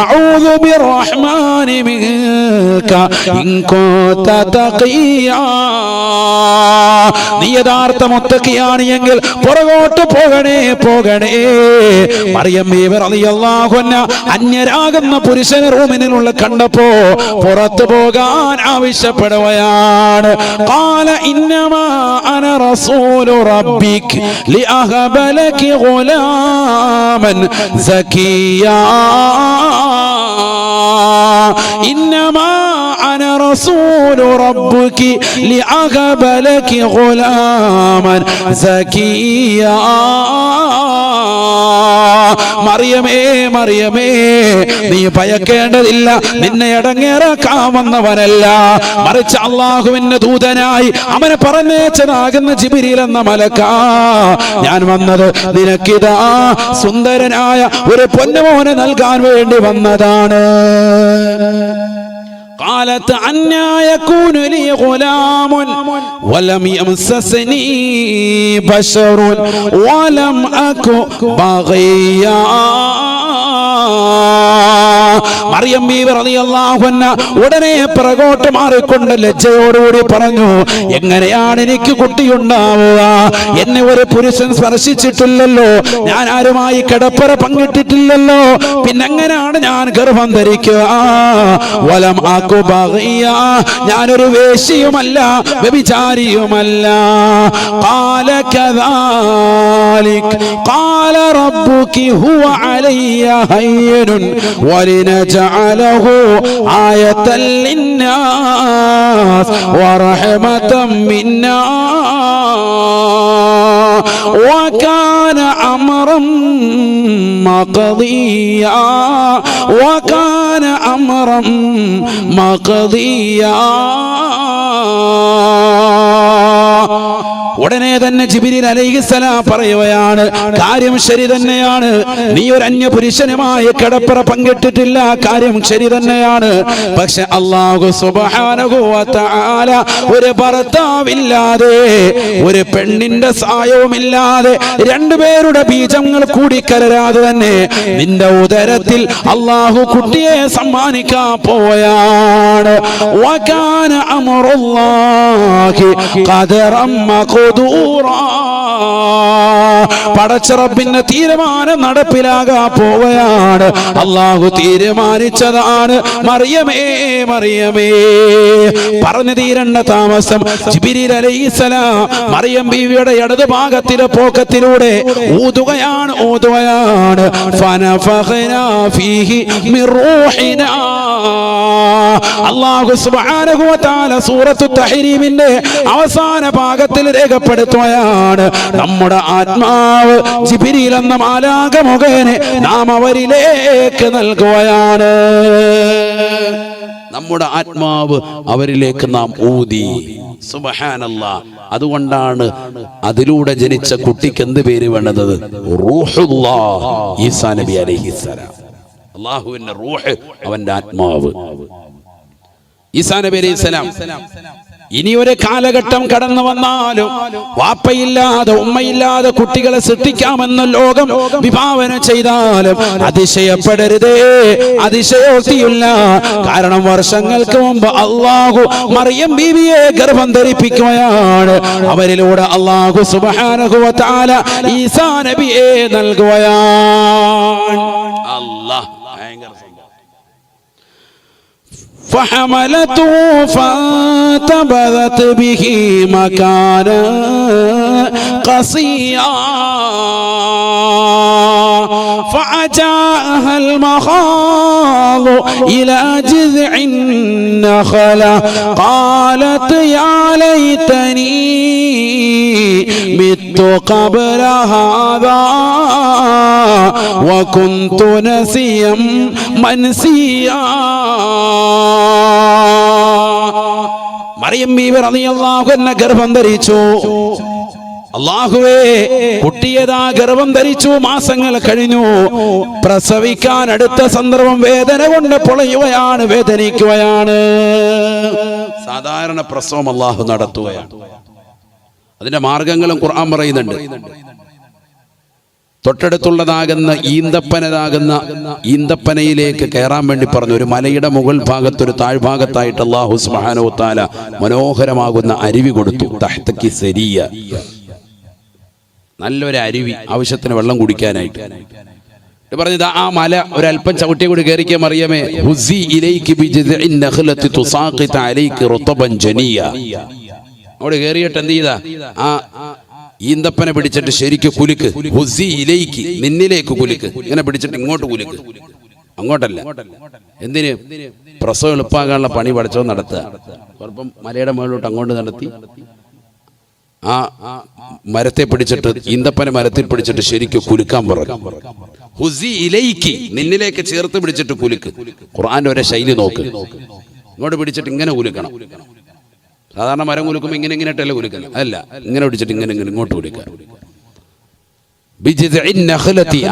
അഊദു ബിർറഹ്മാനി മിൻക ഇൻ കുൻത തഖിയാ. നീ യഥാർത്ഥ മുത്തഖിയാണ് എങ്കിൽ പുറകോട്ട് പോകണേ. മറിയം ബീവി റളിയല്ലാഹു അൻഹ അന്യരാകുന്ന പുരുഷനെ റൂമിനുള്ള കണ്ടപ്പോ പുറത്തു പോകാൻ ആവശ്യപ്പെടുകയാണ്. ഖാല ഇന്നമാ അന റസൂലു റബ്ബിക ലിഅഹബ ലകി ഗുലാമൻ സകിയാ. ഇന്നമാ അന റസൂലു റബ്ബിക ലിഅഹബ ലകി ഗുലാമൻ സകിയാ. മറിയമേ, നീ ഭയക്കേണ്ടതില്ല. നിന്നെ ഇടങ്ങേറാക്കാമെന്നവനല്ല, മറിച്ച് അള്ളാഹുവിന്റെ ദൂതനായി അവനെ പറഞ്ഞേച്ചതാകുന്ന ജിബ്രീൽ എന്ന മലക്കാ ഞാൻ വന്നത്. നിനക്കിതാ സുന്ദരനായ ഒരു പൊന്നുമോനെ നൽകാൻ വേണ്ടി വന്നതാണ്. قالت أنى يكون لي غلام ولم يمسسني بشر ولم أك بغيا. മറിയം ബീവി റളിയല്ലാഹു അൻഹ ഉടനെ പിറകോട്ട് മാറിക്കൊണ്ട് ലജ്ജയോടുകൂടി പറഞ്ഞു, എങ്ങനെയാണ് എനിക്ക് കുട്ടിയുണ്ടാവുക? എന്നെ ഒരു പുരുഷൻ സ്പർശിച്ചിട്ടില്ലല്ലോ, ഞാൻ ആരുമായി കിടപ്പറ പങ്കിട്ടിട്ടില്ലല്ലോ, പിന്നെങ്ങനെയാണ് ഞാൻ ഗർഭം ധരിക്കുക? വലം ആക്കു ബഗിയ, ഞാനൊരു വേശ്യയുമല്ല വ്യഭിചാരിയുമല്ല. ഖാല കദാലിക ഖാല റബ്ബുകി ഹുവ അലയ്യ ഹയ്യിനുൻ ولنجعله آية للناس ورحمة منا وكان أمرا مقضيا. ഉടനെ തന്നെ ജിബ്രീൽ അലൈഹിസ്സലാം പറയുകയാണ്, കാര്യം ശരി തന്നെയാണ്, നീ ഒരു അന്യ പുരുഷനുമായി കിടപ്പറ പങ്കിട്ടിട്ടില്ല, കാര്യം ശരി തന്നെയാണ്. പക്ഷെ അല്ലാഹു സുബ്ഹാനഹു വ തആല ഒരു ഭർത്താവില്ലാതെ, ഒരു പെണ്ണിന്റെ സായവുമില്ലാതെ, രണ്ടുപേരുടെ ബീജങ്ങൾ കൂടി കലരാതെ തന്നെ നിന്റെ ഉദരത്തിൽ അല്ലാഹു കുട്ടിയെ സമ്മാനിക്കാൻ പോവുകയാണ്. വകാന അംറുല്ലാഹി ഖദറൻ മഖ്ദൂറാ. പടച്ചറപ്പിന്റെ തീരുമാനം നടപ്പിലാകാൻ പോവുകയാണ്. അള്ളാഹു തീരുമാനിച്ചതാണ്. മറിയമേ മറിയമേ, പറഞ്ഞു തീരണ്ട താമസം ജിബ്രീൽ അലൈഹിസ്സലാം മറിയം ബീവിയുടെ ഇടതു ഭാഗത്തിലെ പോക്കത്തിലൂടെ ഊതുകയാണ്. ഫനഫഖനാ ഫീഹി മിർ റൂഹിനാ. അല്ലാഹു സുബ്ഹാനഹു വ തആല സൂറത്തു തഹ്രീമിന്റെ അവസാന ഭാഗത്തിൽ രേഖപ്പെടുത്തുകയാണ്, നമ്മുടെ ആത്മാവ് ജിബ്രീൽ എന്ന മാലാഖ മുഖേന നാം അവരിലേക്ക് നൽകുകയാണ്. നമ്മുടെ ആത്മാവ് അവരിലേക്ക് നാം ഊതി. സുബ്ഹാനല്ലാഹ്. അതുകൊണ്ടാണ് അതിലൂടെ ജനിച്ച കുട്ടിക്ക് എന്ത് പേര് വേണ്ടത്? റൂഹുല്ലാഹ്, ഈസാ നബി അലൈഹിസ്സലാം. അല്ലാഹുവിന്റെ റൂഹ്, അവന്റെ ആത്മാവ് ഈസാ നബി അലൈഹിസ്സലാം. ഇനി ഒരു കാലഘട്ടം കടന്നു വന്നാലും വാപ്പയില്ലാതെ ഉമ്മയില്ലാതെ കുട്ടികളെ സൃഷ്ടിക്കാമെന്ന ലോകം വിഭാവന ചെയ്താലും അതിശയപ്പെടരുതേ, അതിശയോക്തിയില്ല. കാരണം വർഷങ്ങൾക്ക് മുമ്പ് അള്ളാഹു മറിയം ബീവിയെ ഗർഭം ധരിപ്പിക്കുകയാണ്. അവരിലൂടെ അള്ളാഹു സുബ്ഹാനഹു വ തആല ഈസാ നബിയെ നൽകുകയാണ്. അല്ലാഹ് ഭയങ്കര فحملته فانتبذت به مكانا قصيا فأجاءها المخاض إلى جذع النخلة قالت يا ليتني مت قبل هذا وكنت نسيا منسيا. മറിയം ബീവി റളിയല്ലാഹു അൻഹ ഗർഭം ധരിച്ചു. അല്ലാഹുവേ, കുട്ടിയതാ ഗർഭം ധരിച്ചു. മാസങ്ങൾ കഴിഞ്ഞു. പ്രസവിക്കാൻ അടുത്ത സന്ദർഭം വേദന കൊണ്ട് പൊളയുകയാണ്, വേദനിക്കുകയാണ്. സാധാരണ പ്രസവം അല്ലാഹു നടത്തുകയാണ്. അതിന്റെ മാർഗങ്ങളും ഖുർആൻ പറയുന്നുണ്ട്. തൊട്ടടുത്തുള്ളതാകുന്ന ഈന്തപ്പനയിലേക്ക് കയറാൻ വേണ്ടി പറഞ്ഞു. ഒരു മലയുടെ മുകൾ ഭാഗത്ത് ഒരു താഴ്ഭാഗത്തായിട്ട് അല്ലാഹു സുബ്ഹാനഹു വ തആല മനോഹരമാകുന്ന അരുവി കൊടുത്തു. തഹ്തക്കി സരിയ, നല്ലൊരു അരുവി, ആവശ്യത്തിന് വെള്ളം കുടിക്കാനായിട്ട് പറഞ്ഞത്. ആ മല ഒരല്പം ചവിട്ടി കൂടി കയറിക്കാൻ മറിയമേ, ഹുസി ഇലൈകി ബിജിദ്ഇൻ നഖ്ലത്തി തുസാഖിത അലൈകി റുതബൻ ജനിയ. അവിടെ കയറിയിട്ട് എന്ത് ചെയ്താ? ആ ഈന്തപ്പനെ പിടിച്ചിട്ട് ശരിക്ക് കുലുക്ക്. ഹുസി ഇലൈകി, നിന്നിലേക്ക് കുലുക്ക്. ഇങ്ങനെ പിടിച്ചിട്ട് ഇങ്ങോട്ട് കുലുക്ക്, അങ്ങോട്ടല്ല. എന്തിന്? പ്രസവം എളുപ്പാകാനുള്ള പണി പഠിച്ചോ നടത്തുക. സ്വല്പം മലയുടെ മുകളിലോട്ട് അങ്ങോട്ട് നടത്തി ആ മരത്തെ പിടിച്ചിട്ട്, ഈന്തപ്പനെ മരത്തിൽ പിടിച്ചിട്ട് ശരിക്ക് കുലുക്കാൻ പറഞ്ഞു. ഹുസി ഇലൈകി, നിന്നിലേക്ക് ചേർത്ത് പിടിച്ചിട്ട് കുലുക്ക്. ഖുർആന്റെ ഒരേ ശൈലി നോക്ക്. ഇങ്ങോട്ട് പിടിച്ചിട്ട് ഇങ്ങനെ കുലുക്കണം. സാധാരണ മരം കുലുക്കുമ്പോൾ ഇങ്ങനെ ഇങ്ങനെയിട്ടല്ലേ കുലുക്കണം. അല്ല, ഇങ്ങനെ പിടിച്ചിട്ട് ഇങ്ങനെ ഇങ്ങോട്ട് കുലുക്കുക.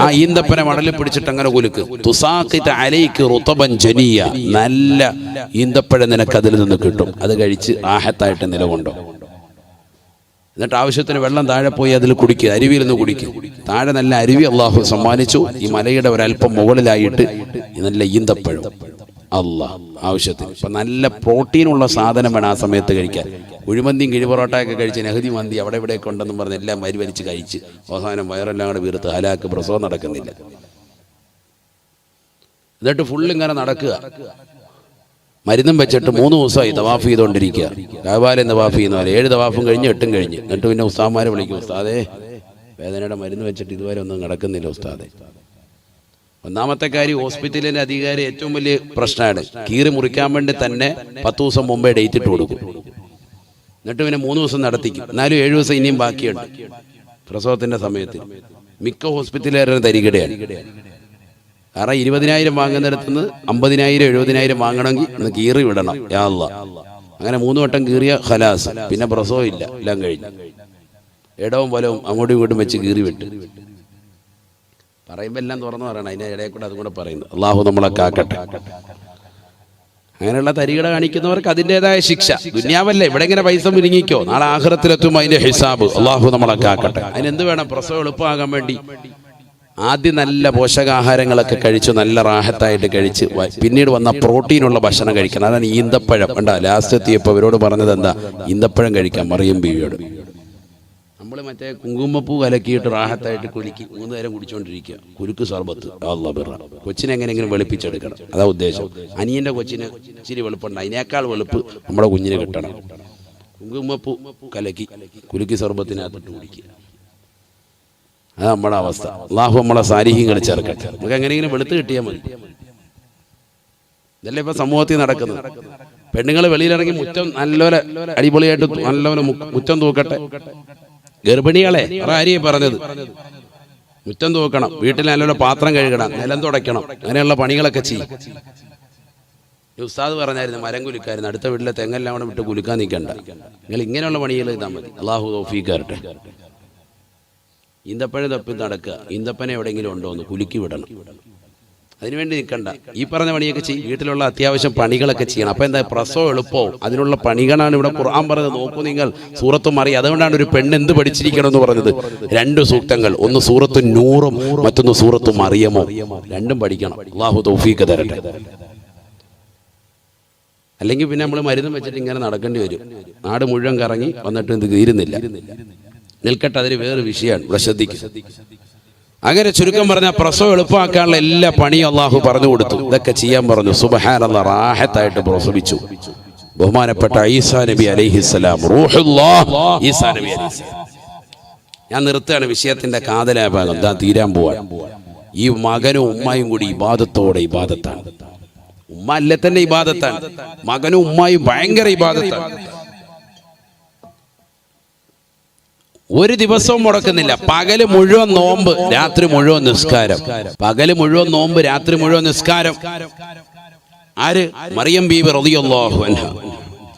ആ ഈന്തപ്പനെ മടലിൽ പിടിച്ചിട്ട് അങ്ങനെ കുലുക്ക്. തുസാഖിത അലൈകി റുതബൻ ജനിയ, നല്ല ഈന്തപ്പഴം നിനക്ക് അതിൽ നിന്ന് കിട്ടും. അത് കഴിച്ച് ആഹത്തായിട്ട് നിലകൊണ്ടോ. എന്നിട്ട് ആവശ്യത്തിന് വെള്ളം താഴെ പോയി അതിൽ കുടിക്കുക, അരുവിയിൽ നിന്ന് കുടിക്കുക. താഴെ നല്ല അരുവി അള്ളാഹു സമ്മാനിച്ചു. ഈ മലയുടെ ഒരല്പം മുകളിലായിട്ട് നല്ല ഈന്തപ്പഴം അള്ളാഹ് ആവശ്യത്തിന്. ഇപ്പൊ നല്ല പ്രോട്ടീനുള്ള സാധനം വേണം ആ സമയത്ത് കഴിക്കാൻ. കുഴിമന്തിയും കിഴിപൊറോട്ടയൊക്കെ കഴിച്ച് നെഹദി മന്തി അവിടെ ഇവിടെയൊക്കെ ഉണ്ടെന്നും പറഞ്ഞ് എല്ലാം വലിച്ച് കഴിച്ച് അവസാനം വയറെല്ലാം കൂടെ വീർത്ത് ഹലാക്ക്, പ്രസവം നടക്കുന്നില്ല. എന്നിട്ട് ഫുള്ളിങ്ങനെ നടക്കുക, മരുന്നും വെച്ചിട്ട് 3 ദിവസമായി തവാഫ് ചെയ്തുകൊണ്ടിരിക്കുക. കഅബയിൽ തവാഫ് ചെയ്യുന്ന പോലെ 7 തവാഫും കഴിഞ്ഞ് 8ഉം കഴിഞ്ഞ്. എന്നിട്ട് പിന്നെ ഉസ്താദ്മാരെ വിളിക്കും, ഉസ്താദേ വേദനയുടെ മരുന്ന് വെച്ചിട്ട് ഇതുവരെ ഒന്നും നടക്കുന്നില്ല ഉസ്താദേ. ഒന്നാമത്തെ കാര്യം, ഹോസ്പിറ്റലിന്റെ അധികാരി ഏറ്റവും വലിയ പ്രശ്നമാണ്. കീറി മുറിക്കാൻ വേണ്ടി തന്നെ 10 ദിവസം മുമ്പേ ഡേറ്റ് ഇട്ട് കൊടുക്കും. എന്നിട്ട് പിന്നെ 3 ദിവസം നടത്തിക്കും. എന്നാലും 7 ദിവസം ഇനിയും ബാക്കിയുണ്ട് പ്രസവത്തിന്റെ സമയത്ത്. മിക്ക ഹോസ്പിറ്റലുകാരും തരികിടയാണ്. കാരണം 20,000 വാങ്ങുന്നിടത്തുനിന്ന് 50,000 70,000 വാങ്ങണമെങ്കിൽ കീറി വിടണം. യാ അല്ലാഹ്. അങ്ങനെ 3 വട്ടം കീറിയ ഖലാസ്, പിന്നെ പ്രസവം ഇല്ല, എല്ലാം കഴിഞ്ഞു. ഇടവും വലവും അങ്ങോട്ടും ഇങ്ങോട്ടും വെച്ച് കീറി വിട്ട് പറയുമ്പോൾ എല്ലാം തുറന്നു പറയണം. അതിൻ്റെ ഇടയിൽ കൂടെ അതും കൂടെ പറയുന്നു. അള്ളാഹു നമ്മളെ കാക്കട്ടെ. അങ്ങനെയുള്ള തരികിട കാണിക്കുന്നവർക്ക് അതിൻ്റെതായ ശിക്ഷ. ദുന്യാവല്ലേ, ഇവിടെ ഇങ്ങനെ പൈസ മുരുങ്ങിക്കോ, നാളെ ആഖിറത്തിലെത്തുമ്പോൾ അതിന്റെ ഹിസാബ്. അള്ളാഹു നമ്മളെ കാക്കട്ടെ. അതിനെന്ത് വേണം? പ്രസവം എളുപ്പമാകാൻ വേണ്ടി ആദ്യം നല്ല പോഷകാഹാരങ്ങളൊക്കെ കഴിച്ചു, നല്ല റാഹത്തായിട്ട് കഴിച്ച് പിന്നീട് വന്ന പ്രോട്ടീനുള്ള ഭക്ഷണം കഴിക്കണം. അതാണ് ഈന്തപ്പഴം. വേണ്ട, ലാസ്റ്റ് എത്തിയപ്പോൾ അവരോട് പറഞ്ഞത് എന്താ? ഈന്തപ്പഴം കഴിക്കാം മറിയം ബീവിയോട്. നമ്മൾ മറ്റേ കുങ്കുമപ്പൂ കലക്കിയിട്ട് റാഹത്തായിട്ട് കുലുക്കി 3 നേരം കുടിച്ചുകൊണ്ടിരിക്കുക. കുലുക്ക് സർബത്ത് അല്ലാഹ് ബിറ. കൊച്ചിനെ എങ്ങനെയെങ്കിലും വെളുപ്പിച്ചെടുക്കണം, അതാ ഉദ്ദേശം. അനിയൻ്റെ കൊച്ചിന് ഇച്ചിരി വെളുപ്പുണ്ട്, അതിനേക്കാൾ വെളുപ്പ് നമ്മുടെ കുഞ്ഞിന് കിട്ടണം. കുങ്കുമപ്പൂ കലക്കി കുലുക്കി സർബത്തിനകത്തിട്ട് കുടിക്കുക, അത് നമ്മുടെ അവസ്ഥ. അള്ളാഹു നമ്മളെ സാലിഹ്യങ്ങൾ ചേർക്കട്ടെ. നമുക്ക് എങ്ങനെയെങ്കിലും വെളുത്ത് കിട്ടിയാൽ മതി. ഇതല്ലേ ഇപ്പൊ സമൂഹത്തിൽ നടക്കുന്നത്. പെണ്ണുങ്ങൾ വെളിയിലിറങ്ങി മുറ്റം നല്ലപോലെ അടിപൊളിയായിട്ട് നല്ലപോലെ മുറ്റം തൂക്കട്ടെ. ഗർഭിണികളെ ആരെയും പറഞ്ഞത് മുറ്റം തൂക്കണം, വീട്ടിൽ നല്ലപോലെ പാത്രം കഴുകണം, നിലം തുടയ്ക്കണം, അങ്ങനെയുള്ള പണികളൊക്കെ ചെയ്യും. ഉസ്താദ് പറഞ്ഞായിരുന്നു മരം കുലുക്കായിരുന്നു, അടുത്ത വീട്ടിലെ തെങ്ങെല്ലാം കൂടെ വിട്ട് കുലുക്കാൻ നിൽക്കണ്ട, നിങ്ങൾ ഇങ്ങനെയുള്ള പണികൾ ചെയ്താൽ മതി. അള്ളാഹു തൗഫീഖ് തരട്ടെ. ഈന്തപ്പഴം തപ്പി നടക്കുക, ഈന്തപ്പന എവിടെയെങ്കിലും ഉണ്ടോ എന്ന് കുലുക്കി വിടണം, അതിനുവേണ്ടി നിൽക്കണ്ട. ഈ പറഞ്ഞ പണിയൊക്കെ ചെയ്യും, വീട്ടിലുള്ള അത്യാവശ്യം പണികളൊക്കെ ചെയ്യണം. അപ്പം എന്താ പ്രസവം എളുപ്പവും അതിനുള്ള പണികളാണ് ഇവിടെ ഖുർആൻ പറഞ്ഞത്. നോക്കൂ നിങ്ങൾ, സൂറത്ത് മറിയം. അതുകൊണ്ടാണ് ഒരു പെണ്ണ് എന്ത് പഠിച്ചിരിക്കണം എന്ന് പറഞ്ഞത്. 2 സൂക്തങ്ങൾ, ഒന്ന് സൂറത്ത് നൂറും മറ്റൊന്ന് സൂറത്ത് മറിയമോ, രണ്ടും പഠിക്കണം. അല്ലാഹു തൗഫീഖ് തരട്ടെ. അല്ലെങ്കിൽ പിന്നെ നമ്മൾ മരുന്നും വെച്ചിട്ട് ഇങ്ങനെ നടക്കേണ്ടി വരും. നാട് മുഴുവൻ കറങ്ങി വന്നിട്ട് ഇത് തീരുന്നില്ല. നിൽക്കട്ടെ, അതിന് വേറെ വിഷയമാണ്, ഇവിടെ ശ്രദ്ധിക്കും. അങ്ങനെ ചുരുക്കം പറഞ്ഞാൽ പ്രസവം എളുപ്പമാക്കാനുള്ള എല്ലാ പണിയും അള്ളാഹു പറഞ്ഞു കൊടുത്തു. ഇതൊക്കെ ചെയ്യാൻ പറഞ്ഞു. സുബ്ഹാനല്ലാഹ്, റാഹത്തായിട്ട് പ്രസവിച്ചു. ബഹുമാനപ്പെട്ട ഈസാ നബി അലൈഹിസ്സലാം, റൂഹുല്ലാഹ് ഈസാ നബി അലൈഹിസ്സലാം. ഞാൻ നിർത്തുകയാണ്, വിഷയത്തിന്റെ കാതലായ ഭാഗം ദാ തീരാൻ പോവാൻ. ഈ മകനും ഉമ്മായും കൂടി ഇബാദത്തോടെ ഇബാദത്താണ്. ഉമ്മ അല്ലേ തന്നെ ഇബാദത്താണ്, മകനും ഉമ്മായും ഭയങ്കര ഇബാദത്താണ്. ഒരു ദിവസവും മുടക്കുന്നില്ല. പകല് മുഴുവൻ നോമ്പ്, രാത്രി മുഴുവൻ നിസ്കാരം. പകല് മുഴുവൻ നോമ്പ്, രാത്രി മുഴുവൻ നിസ്കാരം. ആര്? മറിയം ബീവി റളിയല്ലാഹു അൻഹ,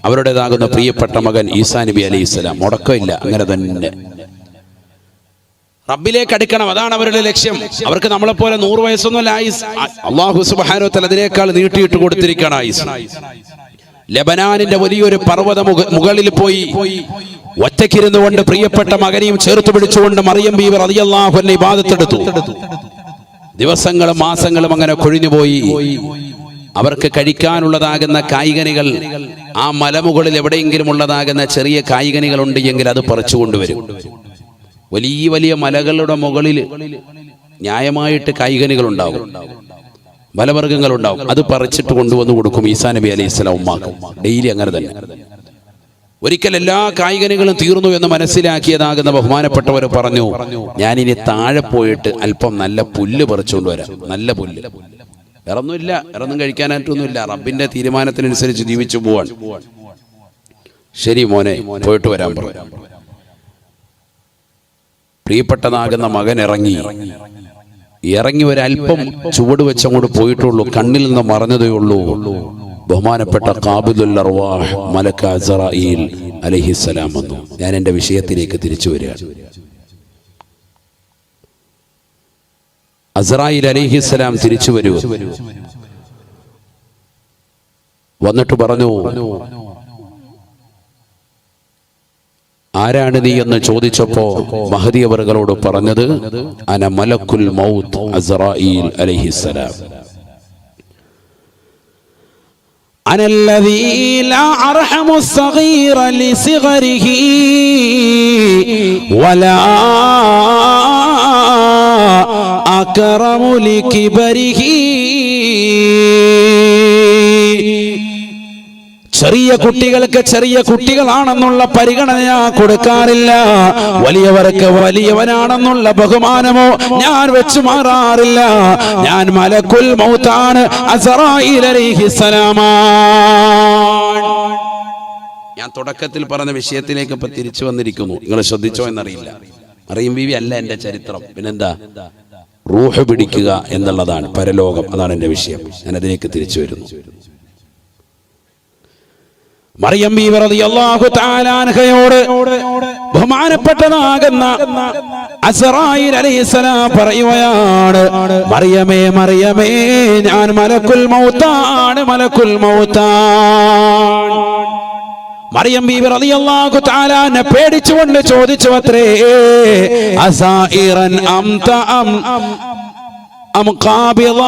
അവരുടേതാകുന്ന പ്രിയപ്പെട്ട മകൻ ഈസാ നബി അലൈഹിസ്സലാം. മുടക്കമില്ല, അങ്ങനെ തന്നെ റബ്ബിലേക്ക് അടുക്കണം. അതാണ് അവരുടെ ലക്ഷ്യം. അവർക്ക് നമ്മളെപ്പോലെ 100 വയസ്സൊന്നുമല്ല ആയുസ്. അല്ലാഹു സുബ്ഹാനഹു വ തആല അതിനേക്കാൾ നീട്ടിയിട്ട് കൊടുത്തിരിക്കുകയാണ് ആയുസ്. ലെബനാനിന്റെ വലിയൊരു പർവ്വത മുകളിൽ പോയി ഒറ്റയ്ക്കിരുന്നു കൊണ്ട് പ്രിയപ്പെട്ട മകനെയും ചേർത്ത് പിടിച്ചുകൊണ്ട് മറിയം ബീവി റളിയല്ലാഹു അൻഹ ഇബാദത്തെടുത്തു. ദിവസങ്ങളും മാസങ്ങളും അങ്ങനെ കൊഴിഞ്ഞുപോയി. അവർക്ക് കഴിക്കാനുള്ളതാകുന്ന കായ്കനികൾ, ആ മലമുകളിൽ എവിടെയെങ്കിലും ഉള്ളതാകുന്ന ചെറിയ കായ്കനികൾ ഉണ്ട് എങ്കിൽ അത് പറിച്ചു കൊണ്ടുവരും. വലിയ വലിയ മലകളുടെ മുകളിൽ ന്യായമായിട്ട് കായ്കനികൾ ഉണ്ടാകും, ഫലവർഗ്ഗങ്ങൾ ഉണ്ടാവും. അത് പറിച്ചിട്ട് കൊണ്ടുവന്ന് കൊടുക്കും ഈസാ നബി അലൈഹിസ്സലാം ഉമ്മാക്ക്. ഡെയിലി അങ്ങനെ തന്നെ. ഒരിക്കൽ എല്ലാ കായ്കനികളും തീർന്നു എന്ന് മനസ്സിലാക്കിയതാകുന്ന ബഹുമാനപ്പെട്ടവർ പറഞ്ഞു, ഞാനിനി താഴെ പോയിട്ട് അല്പം നല്ല പുല്ല് പറിച്ചുകൊണ്ട് വരാം. നല്ല പുല്ല്, വേറൊന്നുമില്ല, വേറൊന്നും കഴിക്കാനായിട്ടൊന്നുമില്ല. റബ്ബിന്റെ തീരുമാനത്തിനനുസരിച്ച് ജീവിച്ചു പോവാൻ. ശരി മോനെ, പോയിട്ട് വരാൻ പറഞ്ഞു. പ്രിയപ്പെട്ടതാകുന്ന മകൻ ഇറങ്ങി ഒരല്പം ചുവട് വെച്ചങ്ങോട്ട് പോയിട്ടുള്ളൂ. കണ്ണിൽ നിന്ന് മറഞ്ഞതേ ഉള്ളൂ. ബഹുമാനപ്പെട്ട ഖാബിദുൽ അർവാഹ് മലക്ക് അസ്റായീൽ അലൈഹിസ്സലാം വന്നു. ഞാൻ എൻ്റെ വിഷയത്തിലേക്ക് തിരിച്ചു വരികയാണ്. അസ്റായീൽ അലൈഹിസ്സലാം തിരിച്ചു വരൂ. വന്നിട്ട് പറഞ്ഞു, ആരാണ് നീ എന്ന് ചോദിച്ചപ്പോ മഹദി അവറുകളോട് പറഞ്ഞത്, അന മലക്കുൽ മൗത്ത് അസ്റായീൽ അലൈഹിസ്സലാം. أنا الذي لا أرحم الصغير لصغره ولا أكرم لكبره. ചെറിയ കുട്ടികൾക്ക് ചെറിയ കുട്ടികളാണെന്നുള്ള പരിഗണന ഞാൻ കൊടുക്കാറില്ല. വലിയവർക്ക് വലിയവനാണെന്നുള്ള ബഹുമാനമോ ഞാൻ വെച്ചു മാറാറില്ല. ഞാൻ മലക്കുൽ മൗത്താണ്, അസ്റായീൽ അലൈഹിസ്സലാം. ഞാൻ തുടക്കത്തിൽ പറഞ്ഞ വിഷയത്തിലേക്ക് ഇപ്പൊ തിരിച്ചു വന്നിരിക്കുന്നു. നിങ്ങൾ ശ്രദ്ധിച്ചോ എന്നറിയില്ല. മറിയം ബീവി അല്ല എന്റെ ചരിത്രം, പിന്നെന്താ? റൂഹ് പിടിക്കുക എന്നുള്ളതാണ്, പരലോകം. അതാണ് എന്റെ വിഷയം. ഞാൻ അതിലേക്ക് തിരിച്ചു വരുന്നു. മറിയം ബീവി റളിയല്ലാഹു തആല അൻഹയോട് ബഹുമാനപ്പെട്ടതാകുന്ന അസ്റായീൽ അലൈഹിസ്സലാം പറയുകയാണ്, മറിയമേ മറിയമേ, ഞാൻ മലക്കുൽ മൗത്താണ്, മലക്കുൽ മൗത്താണ്. മറിയം ബീവി റളിയല്ലാഹു തആല അൻഹ പേടിച്ചുകൊണ്ട് ചോദിച്ചു അത്രേ, അസായിറൻ അംത അം ഖാബിള,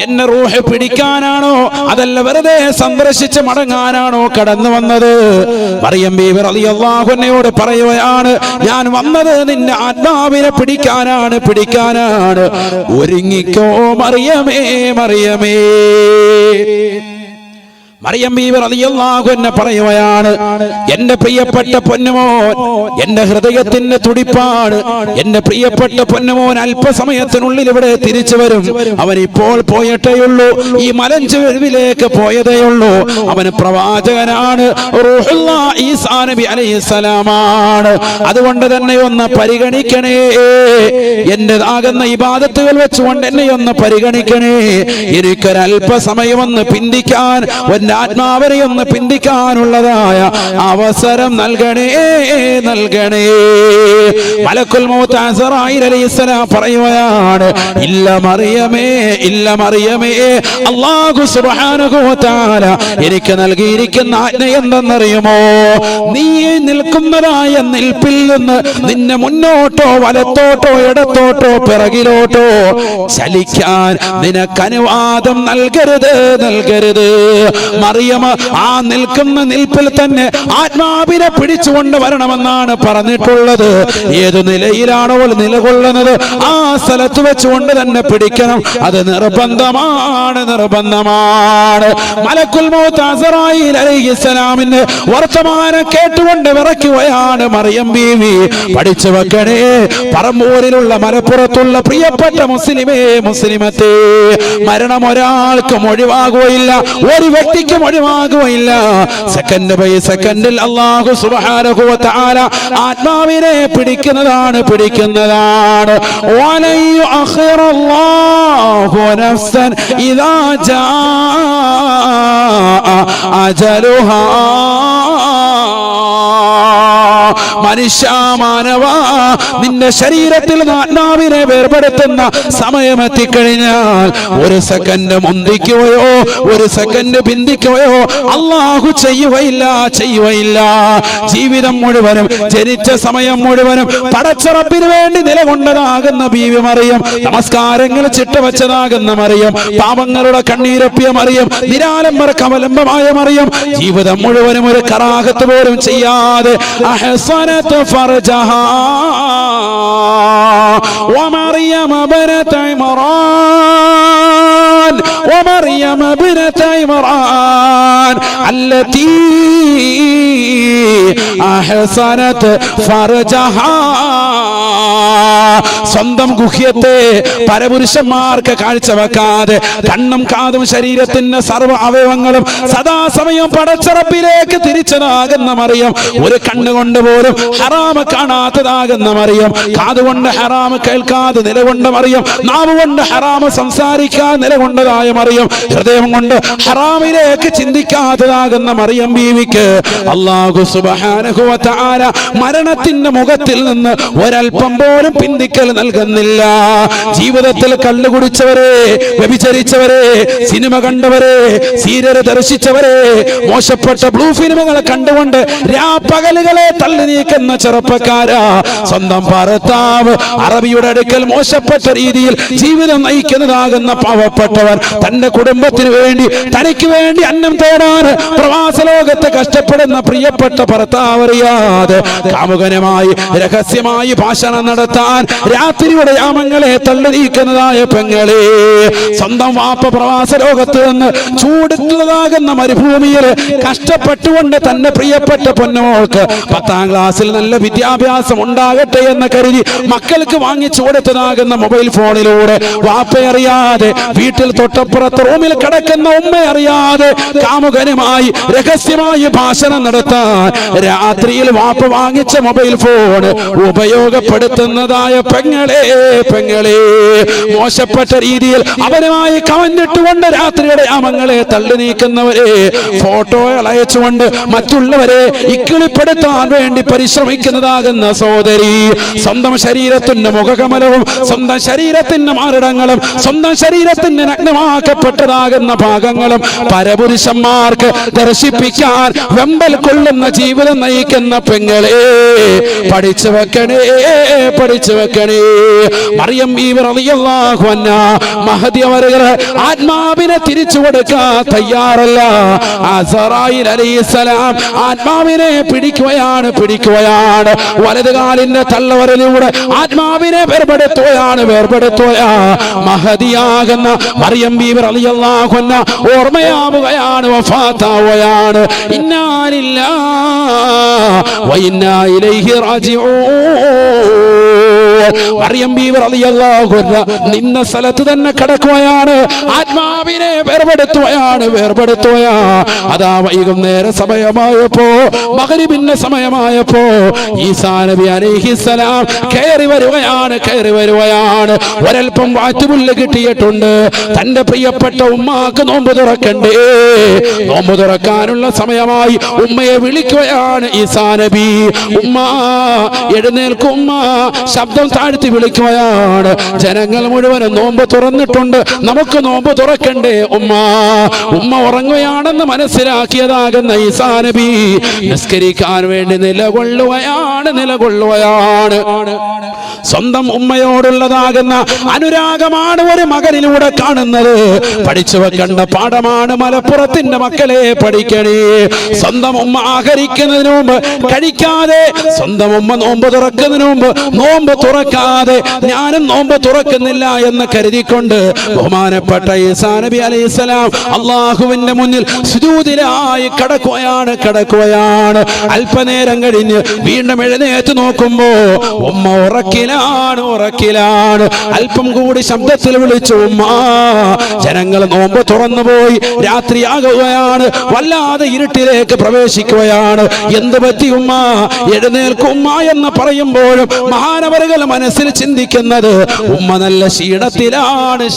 എന്നെ റൂഹ് പിടിക്കാനാണോ അതല്ല വെറുതെ സന്ദർശിച്ച് മടങ്ങാനാണോ കടന്നു വന്നത്? മറിയം ബീവി റളിയല്ലാഹു അൻഹയോട് പറയുകയാണ്, ഞാൻ വന്നത് നിന്റെ ആത്മാവിനെ പിടിക്കാനാണ്. ഒരുങ്ങിക്കോ മറിയമേ, മറിയമേ. മറിയം ബീവി റളിയല്ലാഹു അൻഹ പറയുകയാണ്, എന്റെ പ്രിയപ്പെട്ട പൊന്നുമോൻ എന്റെ ഹൃദയത്തിന്റെ തുടിപ്പാണ്. എന്റെ പ്രിയപ്പെട്ട പൊന്നുമോൻ അല്പസമയത്തിനുള്ളിൽ ഇവിടെ തിരിച്ചു വരും. അവൻ ഇപ്പോൾ പോയിട്ടേയുള്ളൂ, ഈ മലഞ്ചെരുവിലേക്ക് പോയതേയുള്ളൂ. അവന് പ്രവാചകനാണ്, റൂഹുല്ലാഹ് ഈസാ നബി അലൈഹിസ്സലാമാണ്. അതുകൊണ്ട് തന്നെ ഒന്ന് പരിഗണിക്കണേ, എന്റേതാകുന്ന ഇബാദത്തുകൾ വെച്ചുകൊണ്ട് എന്നെ ഒന്ന് പരിഗണിക്കണേ. എനിക്കൊരല്പസമയം ഒന്ന് പിന്തിക്കാൻ, ആത്മാവരെ ഒന്ന് പിന്തിക്കാനുള്ളതായ അവസരം നൽകണേ. മലക്കുൽ മൗത്ത് അസ്റായീൽ അലൈഹിസ്സലാം പറയുകയാണ്, ഇല്ല മറിയമേ, അല്ലാഹു സുബ്ഹാനഹു വ തആല എനിക്ക് നൽകിയിരിക്കുന്ന ആജ്ഞ എന്തെന്നറിയുമോ? നീ നിൽക്കുന്നതായ നിൽപ്പിൽ നിന്ന് നിന്നെ മുന്നോട്ടോ വലത്തോട്ടോ ഇടത്തോട്ടോ പിറകിലോട്ടോ ചലിക്കാൻ നിനക്ക് അനുവാദം നൽകരുത്. മറിയം ആ നിൽക്കുന്ന നിൽപ്പിൽ തന്നെ ആത്മാവിനെ പിടിച്ചുകൊണ്ട് വരണമെന്നാണ് പറഞ്ഞിട്ടുള്ളത്. ഏതു നിലയിലാണോ നിലകൊള്ളുന്നത് ആ സ്ഥലത്ത് വെച്ചുകൊണ്ട് തന്നെ പിടിക്കണം. അത് നിർബന്ധമാണ്. മലക്കുൽ മൗത്ത് അസ്റായീൽ അലൈഹിസ്സലാമിന്റെ വർത്തമാനം കേട്ടുകൊണ്ട് വിറയ്ക്കുകയാണ് മറിയം ബീവി. പഠിച്ചു വെക്കണേ, പറമ്പൂരിലുള്ള മലപ്പുറത്തുള്ള പ്രിയപ്പെട്ട മുസ്ലിമത്തെ, മരണം ഒരാൾക്കും ഒഴിവാകുകയില്ല, ഒരു വ്യക്തിക്കും ഒഴിവാകുകയില്ല. സെക്കൻഡ് ബൈ സെക്കൻഡിൽ അല്ലാഹു സുബ്ഹാനഹു വ തആല ആത്മാവിനെ പിടിക്കുന്നതാണ്. വലൻ യുഅഖിറല്ലാഹു നഫ്സൻ ഇദാ ജാഅ അജലുഹാ. മനുഷ്യ നിന്റെ ശരീരത്തിൽ ആത്മാവിനെ വേർപെടുത്തുന്ന സമയമെത്തിക്കഴിഞ്ഞാൽ ഒരു സെക്കൻഡ് മുന്തിക്കുകയോ ഒരു സെക്കൻഡ് പിന്തിക്കുകയോ അല്ലാഹു ചെയ്യുകയില്ല. ജീവിതം മുഴുവനും, ജനിച്ച സമയം മുഴുവനും പടച്ച റബ്ബിനു വേണ്ടി നിലകൊണ്ടതാകുന്ന ബീവി മറിയം, നമസ്കാരങ്ങൾ ചിട്ടവച്ചതാകുന്ന മറിയം, പാപങ്ങളുടെ കണ്ണീരൊപ്പിയ മറിയം, നിരാലംബർക്ക് അവലംബമായ മറിയം, ജീവിതം മുഴുവനും ഒരു കറാഹത്ത് പോലും ചെയ്യാതെ അഹ്സനത് ഫർജഹാ വമറിയം ബനത ഇമ്രാൻ التي أحسنت فرجها. സ്വന്തം ഗുഹ്യത്തെ പരപുരുഷന്മാർക്ക് കാഴ്ചവെക്കാതെ കണ്ണും കാതും ശരീരത്തിന്റെ സർവ്വ അവയവങ്ങളും സദാസമയം പടച്ച റബ്ബിലേക്ക് തിരിച്ചതാകുന്ന മറിയം, ഒരു കണ്ണുകൊണ്ട് പോലും ഹറാമ് കാണാത്തതാകുന്ന മറിയം, കാതുകൊണ്ട് ഹറാമ് കേൾക്കാതെ നിലകൊണ്ട മറിയം, നാവ് കൊണ്ട് ഹറാമ് സംസാരിക്കാൻ നിലകൊണ്ടതായ മറിയം, ഹൃദയം കൊണ്ട് ഹറാമിലേക്ക് ചിന്തിക്കാത്തതാകുന്ന മറിയം ബീവിക്ക് അല്ലാഹു സുബ്ഹാനഹു വ തആല മരണത്തിന്റെ മുഖത്തിൽ നിന്ന് ഒരൽപ്പം പോലും പിന്തിക്കൽ നൽകുന്നില്ല. ജീവിതത്തിൽ കള്ളു കുടിച്ചവരെ, വ്യഭിചരിച്ചവരെ, സിനിമ കണ്ടവരെ, സീരിയൽ ദർശിച്ചവരെ, മോശപ്പെട്ട ബ്ലൂ ഫിലിമുകളെ കണ്ടുകൊണ്ട് രാപ്പകലുകളെ തള്ളി നീക്കുന്ന ചെറുപ്പക്കാരാ, സ്വന്തം ഭർത്താവ് അറബിയുടെ അടുക്കൽ മോശപ്പെട്ട രീതിയിൽ ജീവിതം നയിക്കുന്നതാകുന്ന പാവപ്പെട്ടവർ, തന്റെ കുടുംബത്തിന് വേണ്ടി തനിക്ക് വേണ്ടി അന്നം തേടാൻ പ്രവാസ ലോകത്ത് കഷ്ടപ്പെടുന്ന പ്രിയപ്പെട്ട ഭർത്താവ് അറിയാതെ കാമുകനുമായി രഹസ്യമായി ഭാഷണം നടത്താൻ രാത്രിയുടെ യാമങ്ങളെ തള്ളി നീക്കുന്നതായ പെങ്ങളെ, സ്വന്തം വാപ്പ പ്രവാസ ലോകത്ത് നിന്ന് ചൂടുള്ളതാകുന്ന മരുഭൂമിയിൽ കഷ്ടപ്പെട്ടുകൊണ്ട് തന്റെ പ്രിയപ്പെട്ട പൊന്നോൾക്ക് 10ാം ക്ലാസ്സിൽ നല്ല വിദ്യാഭ്യാസം ഉണ്ടാകട്ടെ എന്ന് കരുതി മക്കൾക്ക് വാങ്ങിച്ചു കൊടുത്തതാകുന്ന മൊബൈൽ ഫോണിലൂടെ വാപ്പയറിയാതെ വീട്ടിൽ തൊട്ടപ്പുറത്ത് റൂമിൽ കിടക്കുന്ന ഉമ്മയറിയാതെ കാമുകനുമായി രഹസ്യമായി ഭാഷണം നടത്താൻ രാത്രിയിൽ വാപ്പ വാങ്ങിച്ച മൊബൈൽ ഫോൺ ഉപയോഗപ്പെടുത്തുന്നതായ പെങ്ങളെ, മോശപ്പെട്ട രീതിയിൽ അവനുമായി കവഞ്ഞിട്ടുകൊണ്ട് രാത്രിയുടെ യാമങ്ങളെ തള്ളി നീക്കുന്നവരെ, ഫോട്ടോകൾ അയച്ചുകൊണ്ട് മറ്റുള്ളവരെ ഇക്കിളിപ്പെടുത്താൻ വേണ്ടി പരിശ്രമിക്കുന്നതാകുന്ന സഹോദരി, സ്വന്തം ശരീരത്തിന്റെ മുഖകമലവും സ്വന്തം ശരീരത്തിന്റെ മാറിടങ്ങളും സ്വന്തം ശരീരത്തിന്റെ നഗ്നമാക്കപ്പെട്ടതാകുന്ന ഭാഗങ്ങളും പരപുരുഷന്മാർക്ക് ദർശിപ്പിക്കാൻ വെമ്പൽ കൊള്ളുന്ന ജീവിതം നയിക്കുന്ന പെങ്ങളെ, പഠിച്ചു വെക്കണേ. കൊടുക്കണേ. മറിയം ബീവി റളിയല്ലാഹു അൻഹാ മഹദി അവരുടെ ആത്മാവിനെ തിരിച്ചു കൊടുക്കാൻ തയ്യാറല്ല. അസ്റായീൽ അലൈഹിസ്സലാം ആത്മാവിനെ പിടിക്കുകയാണ്. വലതുകാലിന്റെ തള്ളവരലിലൂടെ ആത്മാവിനെ വേർപെടുത്തുകയാണ്. മഹദിയാകുന്ന മറിയം ബീവി റളിയല്ലാഹു അൻഹാ ഓർമ്മയാവുകയാണ്, വഫാത്താവുകയാണ്. ഇന്നാ ലില്ലാഹി വ ഇന്നാ ഇലൈഹി റാജിഊൻ. മറിയം ബീവി റളിയല്ലാഹു അൻഹാ നിന്ന സ്ഥലത്ത് തന്നെ കിടക്കുകയാണ്. ആത്മാവിനെ വേർപെടുത്തുകയാണ്. അതാ വൈകുന്നേര സമയമായപ്പോ, മഗ്രിബിന്റെ സമയമായപ്പോ ഈസാ നബി അലൈഹിസ്സലാം കയറി വരുകയാണ്. ഒരൽപ്പം വാറ്റുപുല്ല് കിട്ടിയിട്ടുണ്ട്. തന്റെ പ്രിയപ്പെട്ട ഉമ്മാക്ക് നോമ്പ് തുറക്കണ്ടേ. നോമ്പ് തുറക്കാനുള്ള സമയമായി. ഉമ്മയെ വിളിക്കുകയാണ് ഈസാ നബി. ഉമ്മ എഴുന്നേൽക്കും ഉമ്മ. ശബ്ദം താഴ്ത്തി വിളിക്കുകയാണ്. ജനങ്ങൾ മുഴുവനും നോമ്പ് തുറന്നിട്ടുണ്ട്, നമുക്ക് നോമ്പ് തുറക്കണ്ടേ ഉമ്മ ഉറങ്ങുകയാണെന്ന് മനസ്സിലാക്കിയതാകുന്ന ഈസാ നബി നിസ്കരിക്കാൻ വേണ്ടി നിലകൊള്ളുകയാണ്. സ്വന്തം ഉമ്മയോടുള്ളതാകുന്ന അനുരാഗമാണ് ഒരു മകനിലൂടെ കാണുന്നത്. പഠിച്ചു വെക്കേണ്ട പാഠമാണ്. മലപ്പുറത്തിന്റെ മക്കളെ പഠിക്കണേ. സ്വന്തം ഉമ്മ ആഹരിക്കുന്നതിന് മുമ്പ് കഴിക്കാതെ, സ്വന്തം ഉമ്മ നോമ്പ് തുറക്കുന്നതിന് മുമ്പ് നോമ്പ് തുറക്കാതെ ഞാനും നോമ്പ് തുറക്കുന്നില്ല എന്ന് കരുതിക്കൊണ്ട് ബഹുമാനപ്പെട്ട ഈസാ നബി അലൈഹിസ്സലാം അള്ളാഹുവിന്റെ മുന്നിൽ സുജൂദിലായി കിടക്കുകയാണ്. അല്പനേരം കഴിഞ്ഞ് വീണ്ടും എഴുന്നേറ്റ് നോക്കുമ്പോ ഉമ്മ ഉറക്കിലാണ്. അല്പം കൂടി ശബ്ദത്തിൽ വിളിച്ചു ഉമ്മ. ജനങ്ങൾ നോമ്പ് തുറന്നുപോയി. രാത്രിയാകുകയാണ്. വല്ലാതെ ഇരുട്ടിലേക്ക് പ്രവേശിക്കുകയാണ്. എന്ത് പറ്റി ഉമ്മ? എഴുന്നേൽക്കും ഉമ്മ എന്ന് പറയുമ്പോഴും മഹാനവറുകൾ മനസ്സിൽ ചിന്തിക്കുന്നത് ഉമ്മ നല്ല ക്ഷീണത്തിലാണ്.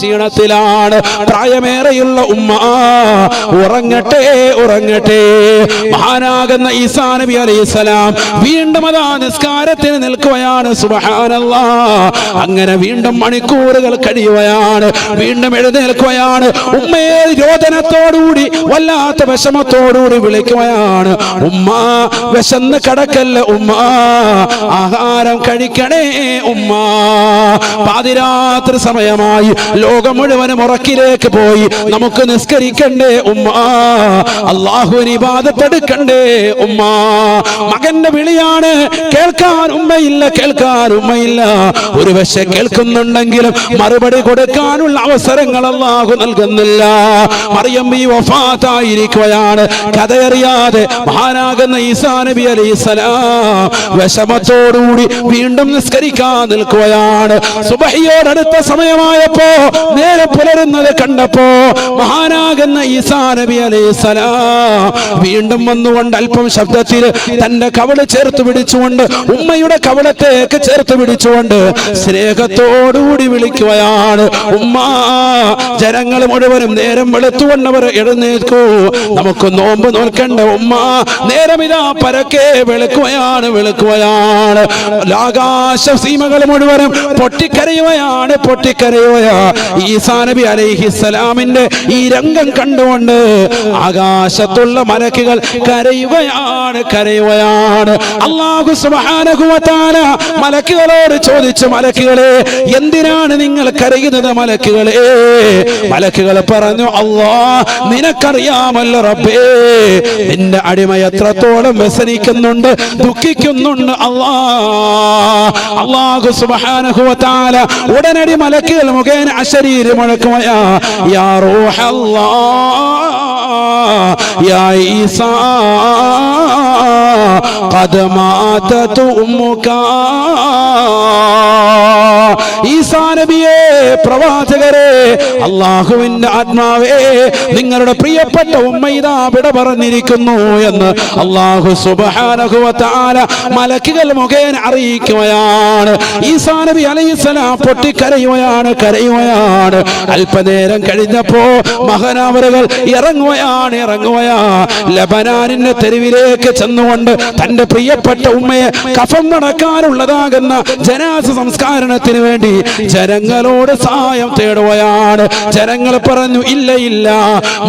പ്രായമേറെയുള്ള ഉമ്മ ഉറങ്ങട്ടെ. മഹാനാകുന്ന ഈസാ നബി അലൈഹിസ്സലാം വീണ്ടും അതാ നിസ്കാരത്തിന് നിൽക്കുകയാണ്. സുബ്ഹാനല്ലാഹ്. അങ്ങനെ വീണ്ടും മണിക്കൂറുകൾ കഴിയുകയാണ്. വീണ്ടും എഴുന്നേൽക്കുകയാണ്. ഉമ്മയെ രോദനത്തോടുകൂടി, വല്ലാത്ത വിഷമത്തോടുകൂടി വിളിക്കുകയാണ്. ഉമ്മ, വിശന്ന് കിടക്കല്ല ഉമ്മ, ആഹാരം കഴിക്കണേ ഉമ്മ. പാതിരാത്രി സമയമായി. ലോകം മുഴുവനും ഉറക്കിലേക്ക് പോയി. നമുക്ക് നിസ്കരിക്കണ്ടേ ഉമ്മ, അല്ലാഹുവിനെ ഇബാദത്ത് എടുക്കണ്ടേ ഉമ്മ. മകന്റെ വിളിയാണ്. കേൾക്കാൻ ഉമ്മയില്ല. ഒരു പക്ഷേ കേൾക്കുന്നുണ്ടെങ്കിലും മറുപടി കൊടുക്കാനുള്ള അവസരങ്ങൾ അല്ലാഹു നൽകുന്നില്ല. മറിയം ബീവി വഫാത്തായിരിക്കുകയാണ്. കഥയറിയാതെ മഹാനാകുന്ന ഈസാ നബി അലൈഹിസ്സലാം വിഷമത്തോടുകൂടി വീണ്ടും നിസ്കരിക്കാൻ നിൽക്കുകയാണ്. സുബഹിയോടടുത്ത സമയമായപ്പോ, നേരെ പുലരുന്നത് കണ്ടപ്പോ മഹാനാകുന്ന ഈസാ നബി അലൈഹിസ്സലാം വീണ്ടും വന്നുകൊണ്ട് അല്പം ശബ്ദത്തിൽ തന്റെ കവള് ചേർത്ത് പിടിച്ചുകൊണ്ട്, ഉമ്മയുടെ കവളത്തേക്ക് ചേർത്ത് പിടിച്ചുകൊണ്ട് സ്നേഹത്തോടുകൂടി വിളിക്കുകയാണ്. ഉമ്മ, ജനങ്ങൾ മുഴുവനും നേരം വെളുത്തുകൊണ്ടവർ എഴുന്നേൽക്കൂ, നമുക്ക് നോമ്പ് നോൽക്കണ്ട ഉമ്മ. നേരം ഇതാ പരക്കെ വെളുക്കുകയാണ്. ആകാശ സീമകൾ മുഴുവനും പൊട്ടിക്കരയുകയാണ്. ഈസാ നബി അലൈഹിസ്സലാമിന്റെ ഈ രംഗം കണ്ടുകൊണ്ട് ആകാശത്തുള്ള മലക്കുകൾ കരയുകയാണ്. അല്ലാഹു സുബ്ഹാനഹു വ തആല മലക്കുകളോട് ചോദിച്ചു, മലക്കുകളെ, എന്തിനാണ് നിങ്ങൾ കരയുന്നത്? മലക്കുകൾ പറഞ്ഞു, അല്ലാഹ്, നിനക്കറിയാമല്ലോ റബ്ബേ, നിന്റെ അടിമ എത്രത്തോളം വ്യസനിക്കുന്നുണ്ട്, ദുഃഖിക്കുന്നുണ്ട്. അല്ലാഹു സുബ്ഹാനഹു വ തആല ഉടനടി മലക്കുകൾ മുഖേന അശരീരി മുഴക്കുകയാ, യാ റൂഹല്ലാഹ് യാ ഈസാ ഖദ് മാതത് ഉമ്മുക. ഈസാ നബിയെ, പ്രവാചകരെ, അല്ലാഹുവിന്റെ ആത്മാവേ, നിങ്ങളുടെ പ്രിയപ്പെട്ട ഉമ്മ ഇതാ വിട പറഞ്ഞിരിക്കുന്നു എന്ന് അല്ലാഹു സുബ്ഹാനഹു വ തആല മലക്കുകൾ മുഖേന അറിയിക്കുകയാണ്. ഈസാ നബി അലൈഹിസ്സലാം പൊട്ടിക്കരയുകയാണ്. അല്പനേരം കഴിഞ്ഞപ്പോ മഹാനവറുകൾ ഇറങ്ങുകയാണ്. ലബനാനിന്റെ തെരുവിലേക്ക് ചെന്നുകൊണ്ട് തന്റെ പ്രിയപ്പെട്ട ഉമ്മയെ കഫം നടക്കാനുള്ളതാകുന്ന ജനാസ സംസ്കാരണത്തിന് വേണ്ടി ജനങ്ങളോട് ജനങ്ങളോട് സഹായം തേടുകയാണ്. ജനങ്ങൾ പറഞ്ഞു, ഇല്ല ഇല്ല,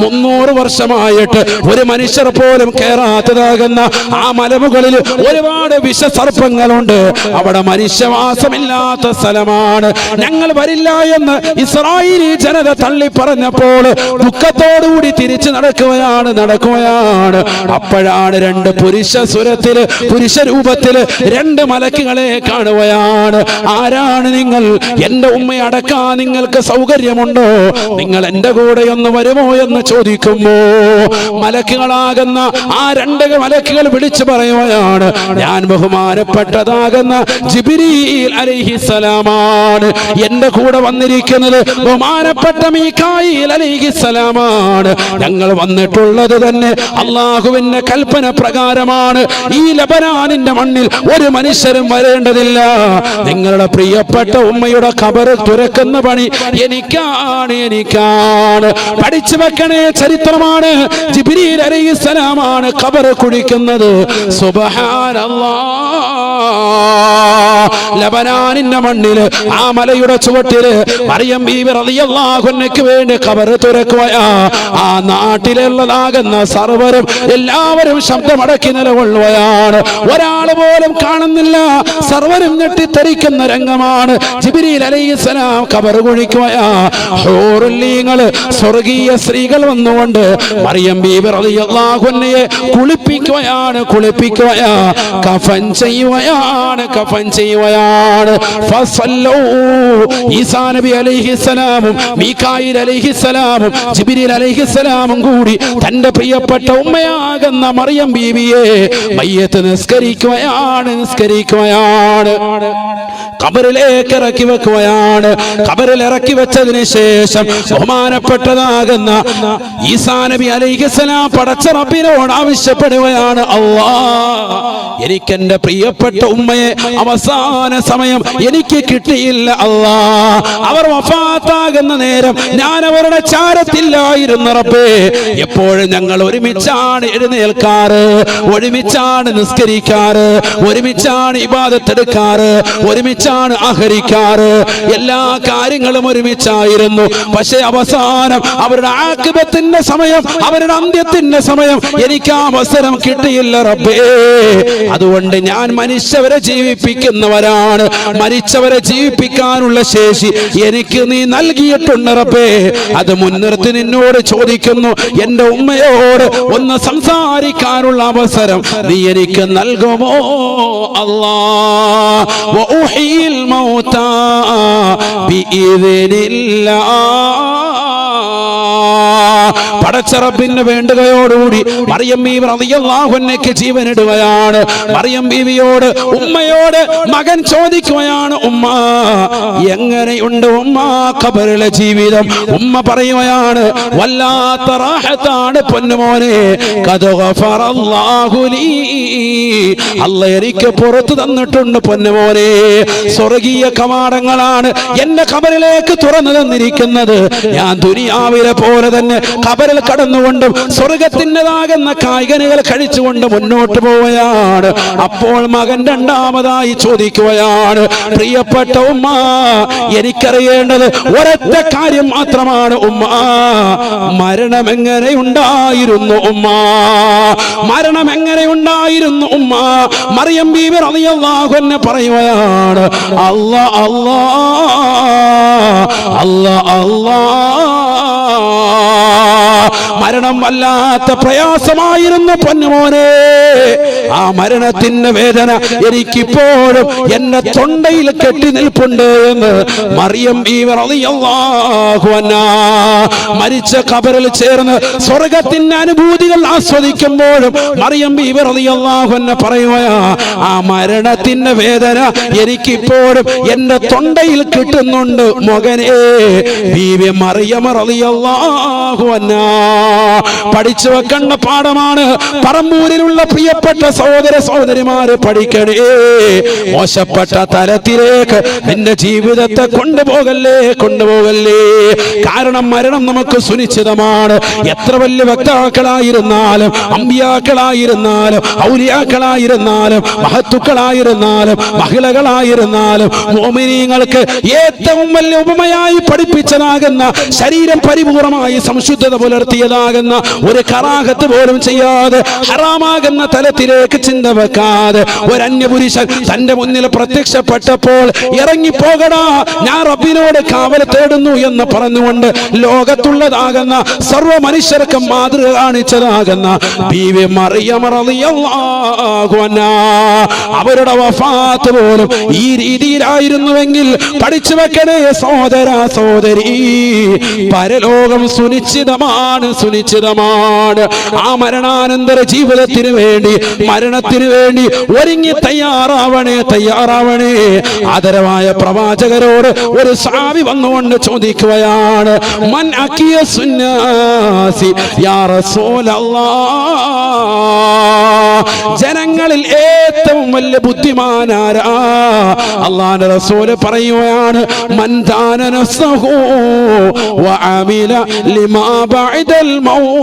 300 വർഷമായിട്ട് ഒരു മനുഷ്യർ പോലും കയറാത്തതാകുന്ന ആ മലമുകളിൽ ഒരുപാട് വിഷസർപ്പങ്ങളുണ്ട്, അവിടെ മനുഷ്യവാസമില്ലാത്ത സ്ഥലമാണ്, ഞങ്ങൾ വരില്ല എന്ന് ഇസ്രായേലി ജനത തള്ളി പറഞ്ഞപ്പോൾ ദുഃഖത്തോടുകൂടി തിരിച്ചു നടക്കുകയാണ്. അപ്പോഴാണ് 2 പുരുഷ രൂപത്തിൽ 2 മലക്കുകളെ കാണുകയാണ്. ആരാണ് നിങ്ങൾ? എന്റെ ഉമ്മയെ അടക്കാൻ നിങ്ങൾക്ക് സൗകര്യമുണ്ടോ? നിങ്ങൾ എന്റെ കൂടെ ഒന്ന് വരുമോ എന്ന് ചോദിക്കുമ്പോ മലക്കുകളാകുന്ന ആ 2 മലക്കുകൾ വിളിച്ചു പറയുകയാണ്, ഞാൻ ബഹുമാനപ്പെട്ടതാകുന്ന ജിബ്രീൽ അലൈഹിസ്സലാമാണ്. എന്റെ കൂടെ വന്നിരിക്കുന്നത് ബഹുമാനപ്പെട്ട മീകായിൽ അലൈഹിസ്സലാമാണ്. ഞങ്ങൾ വന്നിട്ടുള്ളത് തന്നെ അള്ളാഹുവിന്റെ കൽപ്പന പ്രകാരമാണ്. ഈ ലബനാനിന്റെ മണ്ണിൽ ഒരു മനുഷ്യരും വരേണ്ടതില്ല. നിങ്ങളുടെ പ്രിയപ്പെട്ട ഉമ്മയുടെ ഖബർ തുറക്കുന്ന പണി എനിക്കാണ്. പഠിച്ചു വെക്കണേ, ചരിത്രമാണ്. ജിബ്രീൽ അലൈഹിസ്സലാമാണ് ഖബർ കുഴിക്കുന്നത്. സുബ്ഹാനല്ലാഹ്. ലബനാനിന്റെ മണ്ണിൽ ആ മലയുടെ ചുവട്ടില് മറിയം ബീവി റളിയല്ലാഹു അൻഹയ്ക്ക് വേണ്ടി ഖബർ തുറക്കുകയാ. ആ നാട്ടിലുള്ളതാകുന്ന സർവരും എല്ലാവരും ശബ്ദമടക്കി നിലകൊള്ളുകയാണ്. ഒരാൾ പോലും കാണുന്നില്ല. സർവരും ഞെട്ടിത്തെറിക്കുന്ന രംഗമാണ്. ജിബ്രീൽ അലൈഹിസ്സലാം ഖബർ കുഴിക്കുകയാ. ഹൂറുല്ലീങ്ങള്, സ്വർഗീയ സ്ത്രീകൾ വന്നുകൊണ്ട് മറിയം ബീവി റളിയല്ലാഹു അൻഹയെ കുളിപ്പിക്കുകയാണ്. കഫൻ ചെയ്യുകയാണ്. ഫസല്ലൂ. ഈസാ നബി അലൈഹിസ്സലാമും മീകായിൽ അലൈഹിസ്സലാമും ജിബ്രീൽ അലൈഹിസ്സലാമും കൂടി തന്റെ പ്രിയപ്പെട്ട ഉമ്മയാകുന്ന മറിയം ബീവിയെ മയ്യത്ത് നിസ്കരിക്കുകയാണ്. ഖബറിലേക്ക് ഇറക്കി വെക്കുകയാണ്. ഖബറിൽ ഇറക്കി വെച്ചതിന് ശേഷം ബഹുമാനപ്പെട്ടതാകുന്ന ഈസാ നബി അലൈഹിസ്സലാം പടച്ച റബ്ബിനോട് ആവശ്യപ്പെടുകയാണ്, അല്ലാഹ്, എനിക്ക് എന്റെ പ്രിയപ്പെട്ട ഉമ്മയെ അവസാന സമയം എനിക്ക് കിട്ടിയില്ല അല്ലാഹ്. അവർ വഫാത്താകുന്ന നേരം ഞാൻ അവരുടെ ചാരത്തില്ലായിരുന്നു റബ്ബേ. എപ്പോഴും ഞങ്ങൾ ഒരുമിച്ചാണ് എഴുന്നേൽക്കാറ്, ഒരുമിച്ചാണ് നിസ്കരിക്കാറ്, ഒരുമിച്ചാണ് ഇബാദത്ത് എടുക്കാറ്, ഒരുമിച്ചാണ് ആഹരിക്കാറ്, എല്ലാ കാര്യങ്ങളും ഒരുമിച്ചായിരുന്നു. പക്ഷേ അവസാനം അവരുടെ ആഖിബത്തിന്റെ സമയം, അവരുടെ അന്ത്യത്തിന്റെ സമയം എനിക്ക് ആ അവസരം കിട്ടിയില്ല റബ്ബേ. അതുകൊണ്ട് ഞാൻ മനുഷ്യവരെ ജീവിപ്പിക്കുന്നവരാണ്. മരിച്ചവരെ ജീവിപ്പിക്കാനുള്ള ശേഷി എനിക്ക് നീ നൽകിയിട്ടുണ്ട് റബ്ബേ. അത് മുൻനിർത്തി നിന്നോട് ചോദിക്കുന്നു, എന്റെ ഉമ്മയോട് ഒന്ന് സംസാരിക്കാനുള്ള അവസരം നീ എനിക്ക് നൽകുമോ അല്ലാഹ്. വഉഹിയിൽ മൗതാ ബിഇذനില്ലാഹ്. പടച്ച റബ്ബിന് വേണ്ടുകയോടുകൂടി മറിയം ബീവി റളിയല്ലാഹു അൻഹയ്ക്ക് ജീവനിടുകയാണ്. മറിയം ബീവിയോട്, ഉമ്മയോട് മകൻ ചോദിക്കുകയാണ്, ഉമ്മ എങ്ങനെയുണ്ട് ഉമ്മ ഖബറിലെ ജീവിതം? ഉമ്മ പറയുകയാണ്, വല്ലാത്ത റാഹത്താണ് പൊന്നുമോനെ. ഖദ് ഗഫറല്ലാഹു ലീ. അല്ലാഹ് എനിക്ക് പുറത്തു തന്നിട്ടുണ്ട് പൊന്നുമോനെ. സ്വർഗീയ കവാടങ്ങളാണ് എന്റെ ഖബറിലേക്ക് തുറന്നു തന്നിരിക്കുന്നത്. ഞാൻ ദുനിയാവിലെ പോലെ തന്നെ ഖബറിൽ കടന്നുകൊണ്ടും സ്വർഗത്തിൻ്റെതാകുന്ന കായ്കനികൾ കഴിച്ചുകൊണ്ട് മുന്നോട്ട് പോവുകയാണ്. അപ്പോൾ മകൻ രണ്ടാമതായി ചോദിക്കുകയാണ്, പ്രിയപ്പെട്ട ഉമ്മ, എനിക്കറിയേണ്ടത് ഒരൊറ്റ കാര്യം മാത്രമാണ് ഉമ്മ. മരണം എങ്ങനെയുണ്ടായിരുന്നു ഉമ്മ? മരണം എങ്ങനെയുണ്ടായിരുന്നു ഉമ്മ? മറിയം ബീവി റളിയല്ലാഹു അൻഹ പറയുകയാണ്, അല്ലാഹ് അല്ലാഹ് അല്ലാഹ്. മരണം വല്ലാത്ത പ്രയാസമായിരുന്നു പൊന്നുമോനെ. ആ മരണത്തിന്റെ വേദന എനിക്കിപ്പോഴും എന്റെ തൊണ്ടയിൽ കെട്ടി നിൽപ്പുണ്ട് എന്ന് മറിയം ബീവി റളിയല്ലാഹു അൻഹാ മരിച്ച ഖബറിൽ ചേർന്ന് സ്വർഗത്തിന്റെ അനുഭൂതികൾ ആസ്വദിക്കുമ്പോഴും മറിയം ബീവി റളിയല്ലാഹു അൻഹ പറയുകയാ, ആ മരണത്തിന്റെ വേദന എനിക്കിപ്പോഴും എന്റെ തൊണ്ടയിൽ കിട്ടുന്നുണ്ട് മകനേ. ബീവി മറിയം റളിയല്ലാഹു അൻഹാ പഠിച്ചു വെക്കേണ്ട പാഠമാണ്. പറമ്പൂരിലുള്ള പ്രിയപ്പെട്ട സഹോദര സഹോദരിമാര് പഠിക്കണേ. മോശപ്പെട്ട തലത്തിലേക്ക് നിന്റെ ജീവിതത്തെ കൊണ്ടുപോകല്ലേ. കാരണം മരണം നമുക്ക് സുനിശ്ചിതമാണ്. എത്ര വലിയ വക്താക്കളായിരുന്നാലും, അമ്പിയാക്കളായിരുന്നാലും, ഔലിയാക്കളായിരുന്നാലും, മഹത്തുക്കളായിരുന്നാലും, മഹിളകളായിരുന്നാലും, മുഅ്മിനീങ്ങൾക്ക് ഏറ്റവും വലിയ ഉപമയായി പഠിപ്പിച്ചതാകുന്ന, ശരീരം പരിപൂർണമായി സംശുദ്ധത പുലർത്തിയതാകുന്ന, ഒരു കറാഹത്ത് പോലും ചെയ്യാതെ ഹറാമാകുന്ന തലത്തിലേക്ക് ചിന്ത വെക്കാതെ ഒരു അന്യപുരുഷൻ തന്റെ മുന്നിൽ പ്രത്യക്ഷപ്പെട്ടപ്പോൾ ഇറങ്ങിപ്പോകടാ, ഞാൻ റബ്ബിനോട് കാവൽ തേടുന്നു എന്ന് പറഞ്ഞുകൊണ്ട് ലോകത്തുള്ളതാകുന്ന സർവ്വ മനുഷ്യർക്കും മാതൃക കാണിച്ചതാകുന്ന ബീവി മറിയം റളിയല്ലാഹു അൻഹാ, അവരുടെ വഫാത്ത് പോലും ഈ രീതിയിലായിരുന്നുവെങ്കിൽ പഠിച്ചു വെക്കണേ സഹോദര സഹോദരി, പരലോകം സുനിശ്ചിതമാണ്. ആ മരണാനന്തര ജീവിതത്തിന് വേണ്ടി, മരണത്തിന് വേണ്ടി ഒരുങ്ങി തയ്യാറാവണേ. ആദരവായ പ്രവാചകരോട് ഒരു സഹാബി വന്നുകൊണ്ട് ചോദിക്കുകയാണ്, മൻ അക്കിയ സുന്നാസി യാ റസൂലല്ലാഹ്, ജനങ്ങളിൽ ഏറ്റവും വലിയ ബുദ്ധിമാനാരാ? അല്ലാഹുവിന്റെ റസൂൽ പറയുകയാണ്, മൻ ദാന നഫ്സഹു വഅമില ലിമാ ബഅദൽ മൗത്ത്,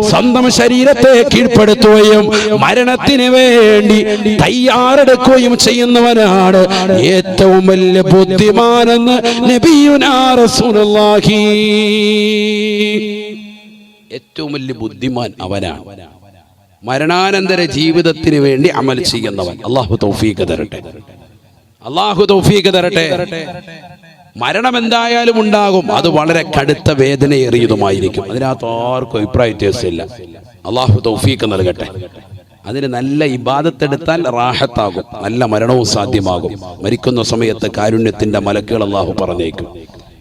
സ്വന്തം ശരീരത്തെ കീഴ്പ്പെടുത്തുകയും മരണത്തിന് വേണ്ടി തയ്യാറെടുക്കുകയും ചെയ്യുന്നവനാണ് ഏറ്റവും വലിയ ബുദ്ധിമാനെന്ന് നബിയുനാ റസൂലുള്ളാഹി. ഏറ്റവും വലിയ ബുദ്ധിമാൻ അവനാണ്, മരണാനന്തര ജീവിതത്തിന് വേണ്ടി അമൽ ചെയ്യുന്നവൻ. അല്ലാഹു തൗഫീഖ് തരട്ടെ. മരണം എന്തായാലും ഉണ്ടാകും. അത് വളരെ കടുത്ത വേദനയേറിയതുമായിരിക്കും. അതിനകത്ത് ആർക്കും അഭിപ്രായ വ്യത്യാസമില്ല. അല്ലാഹു തൗഫീഖ് നൽകട്ടെ. അതിന് നല്ല ഇബാദത്തെടുത്താൽ റാഹത്താകും, നല്ല മരണവും സാധ്യമാകും. മരിക്കുന്ന സമയത്ത് കാരുണ്യത്തിന്റെ മലക്കുകൾ അല്ലാഹു പറഞ്ഞേക്കും.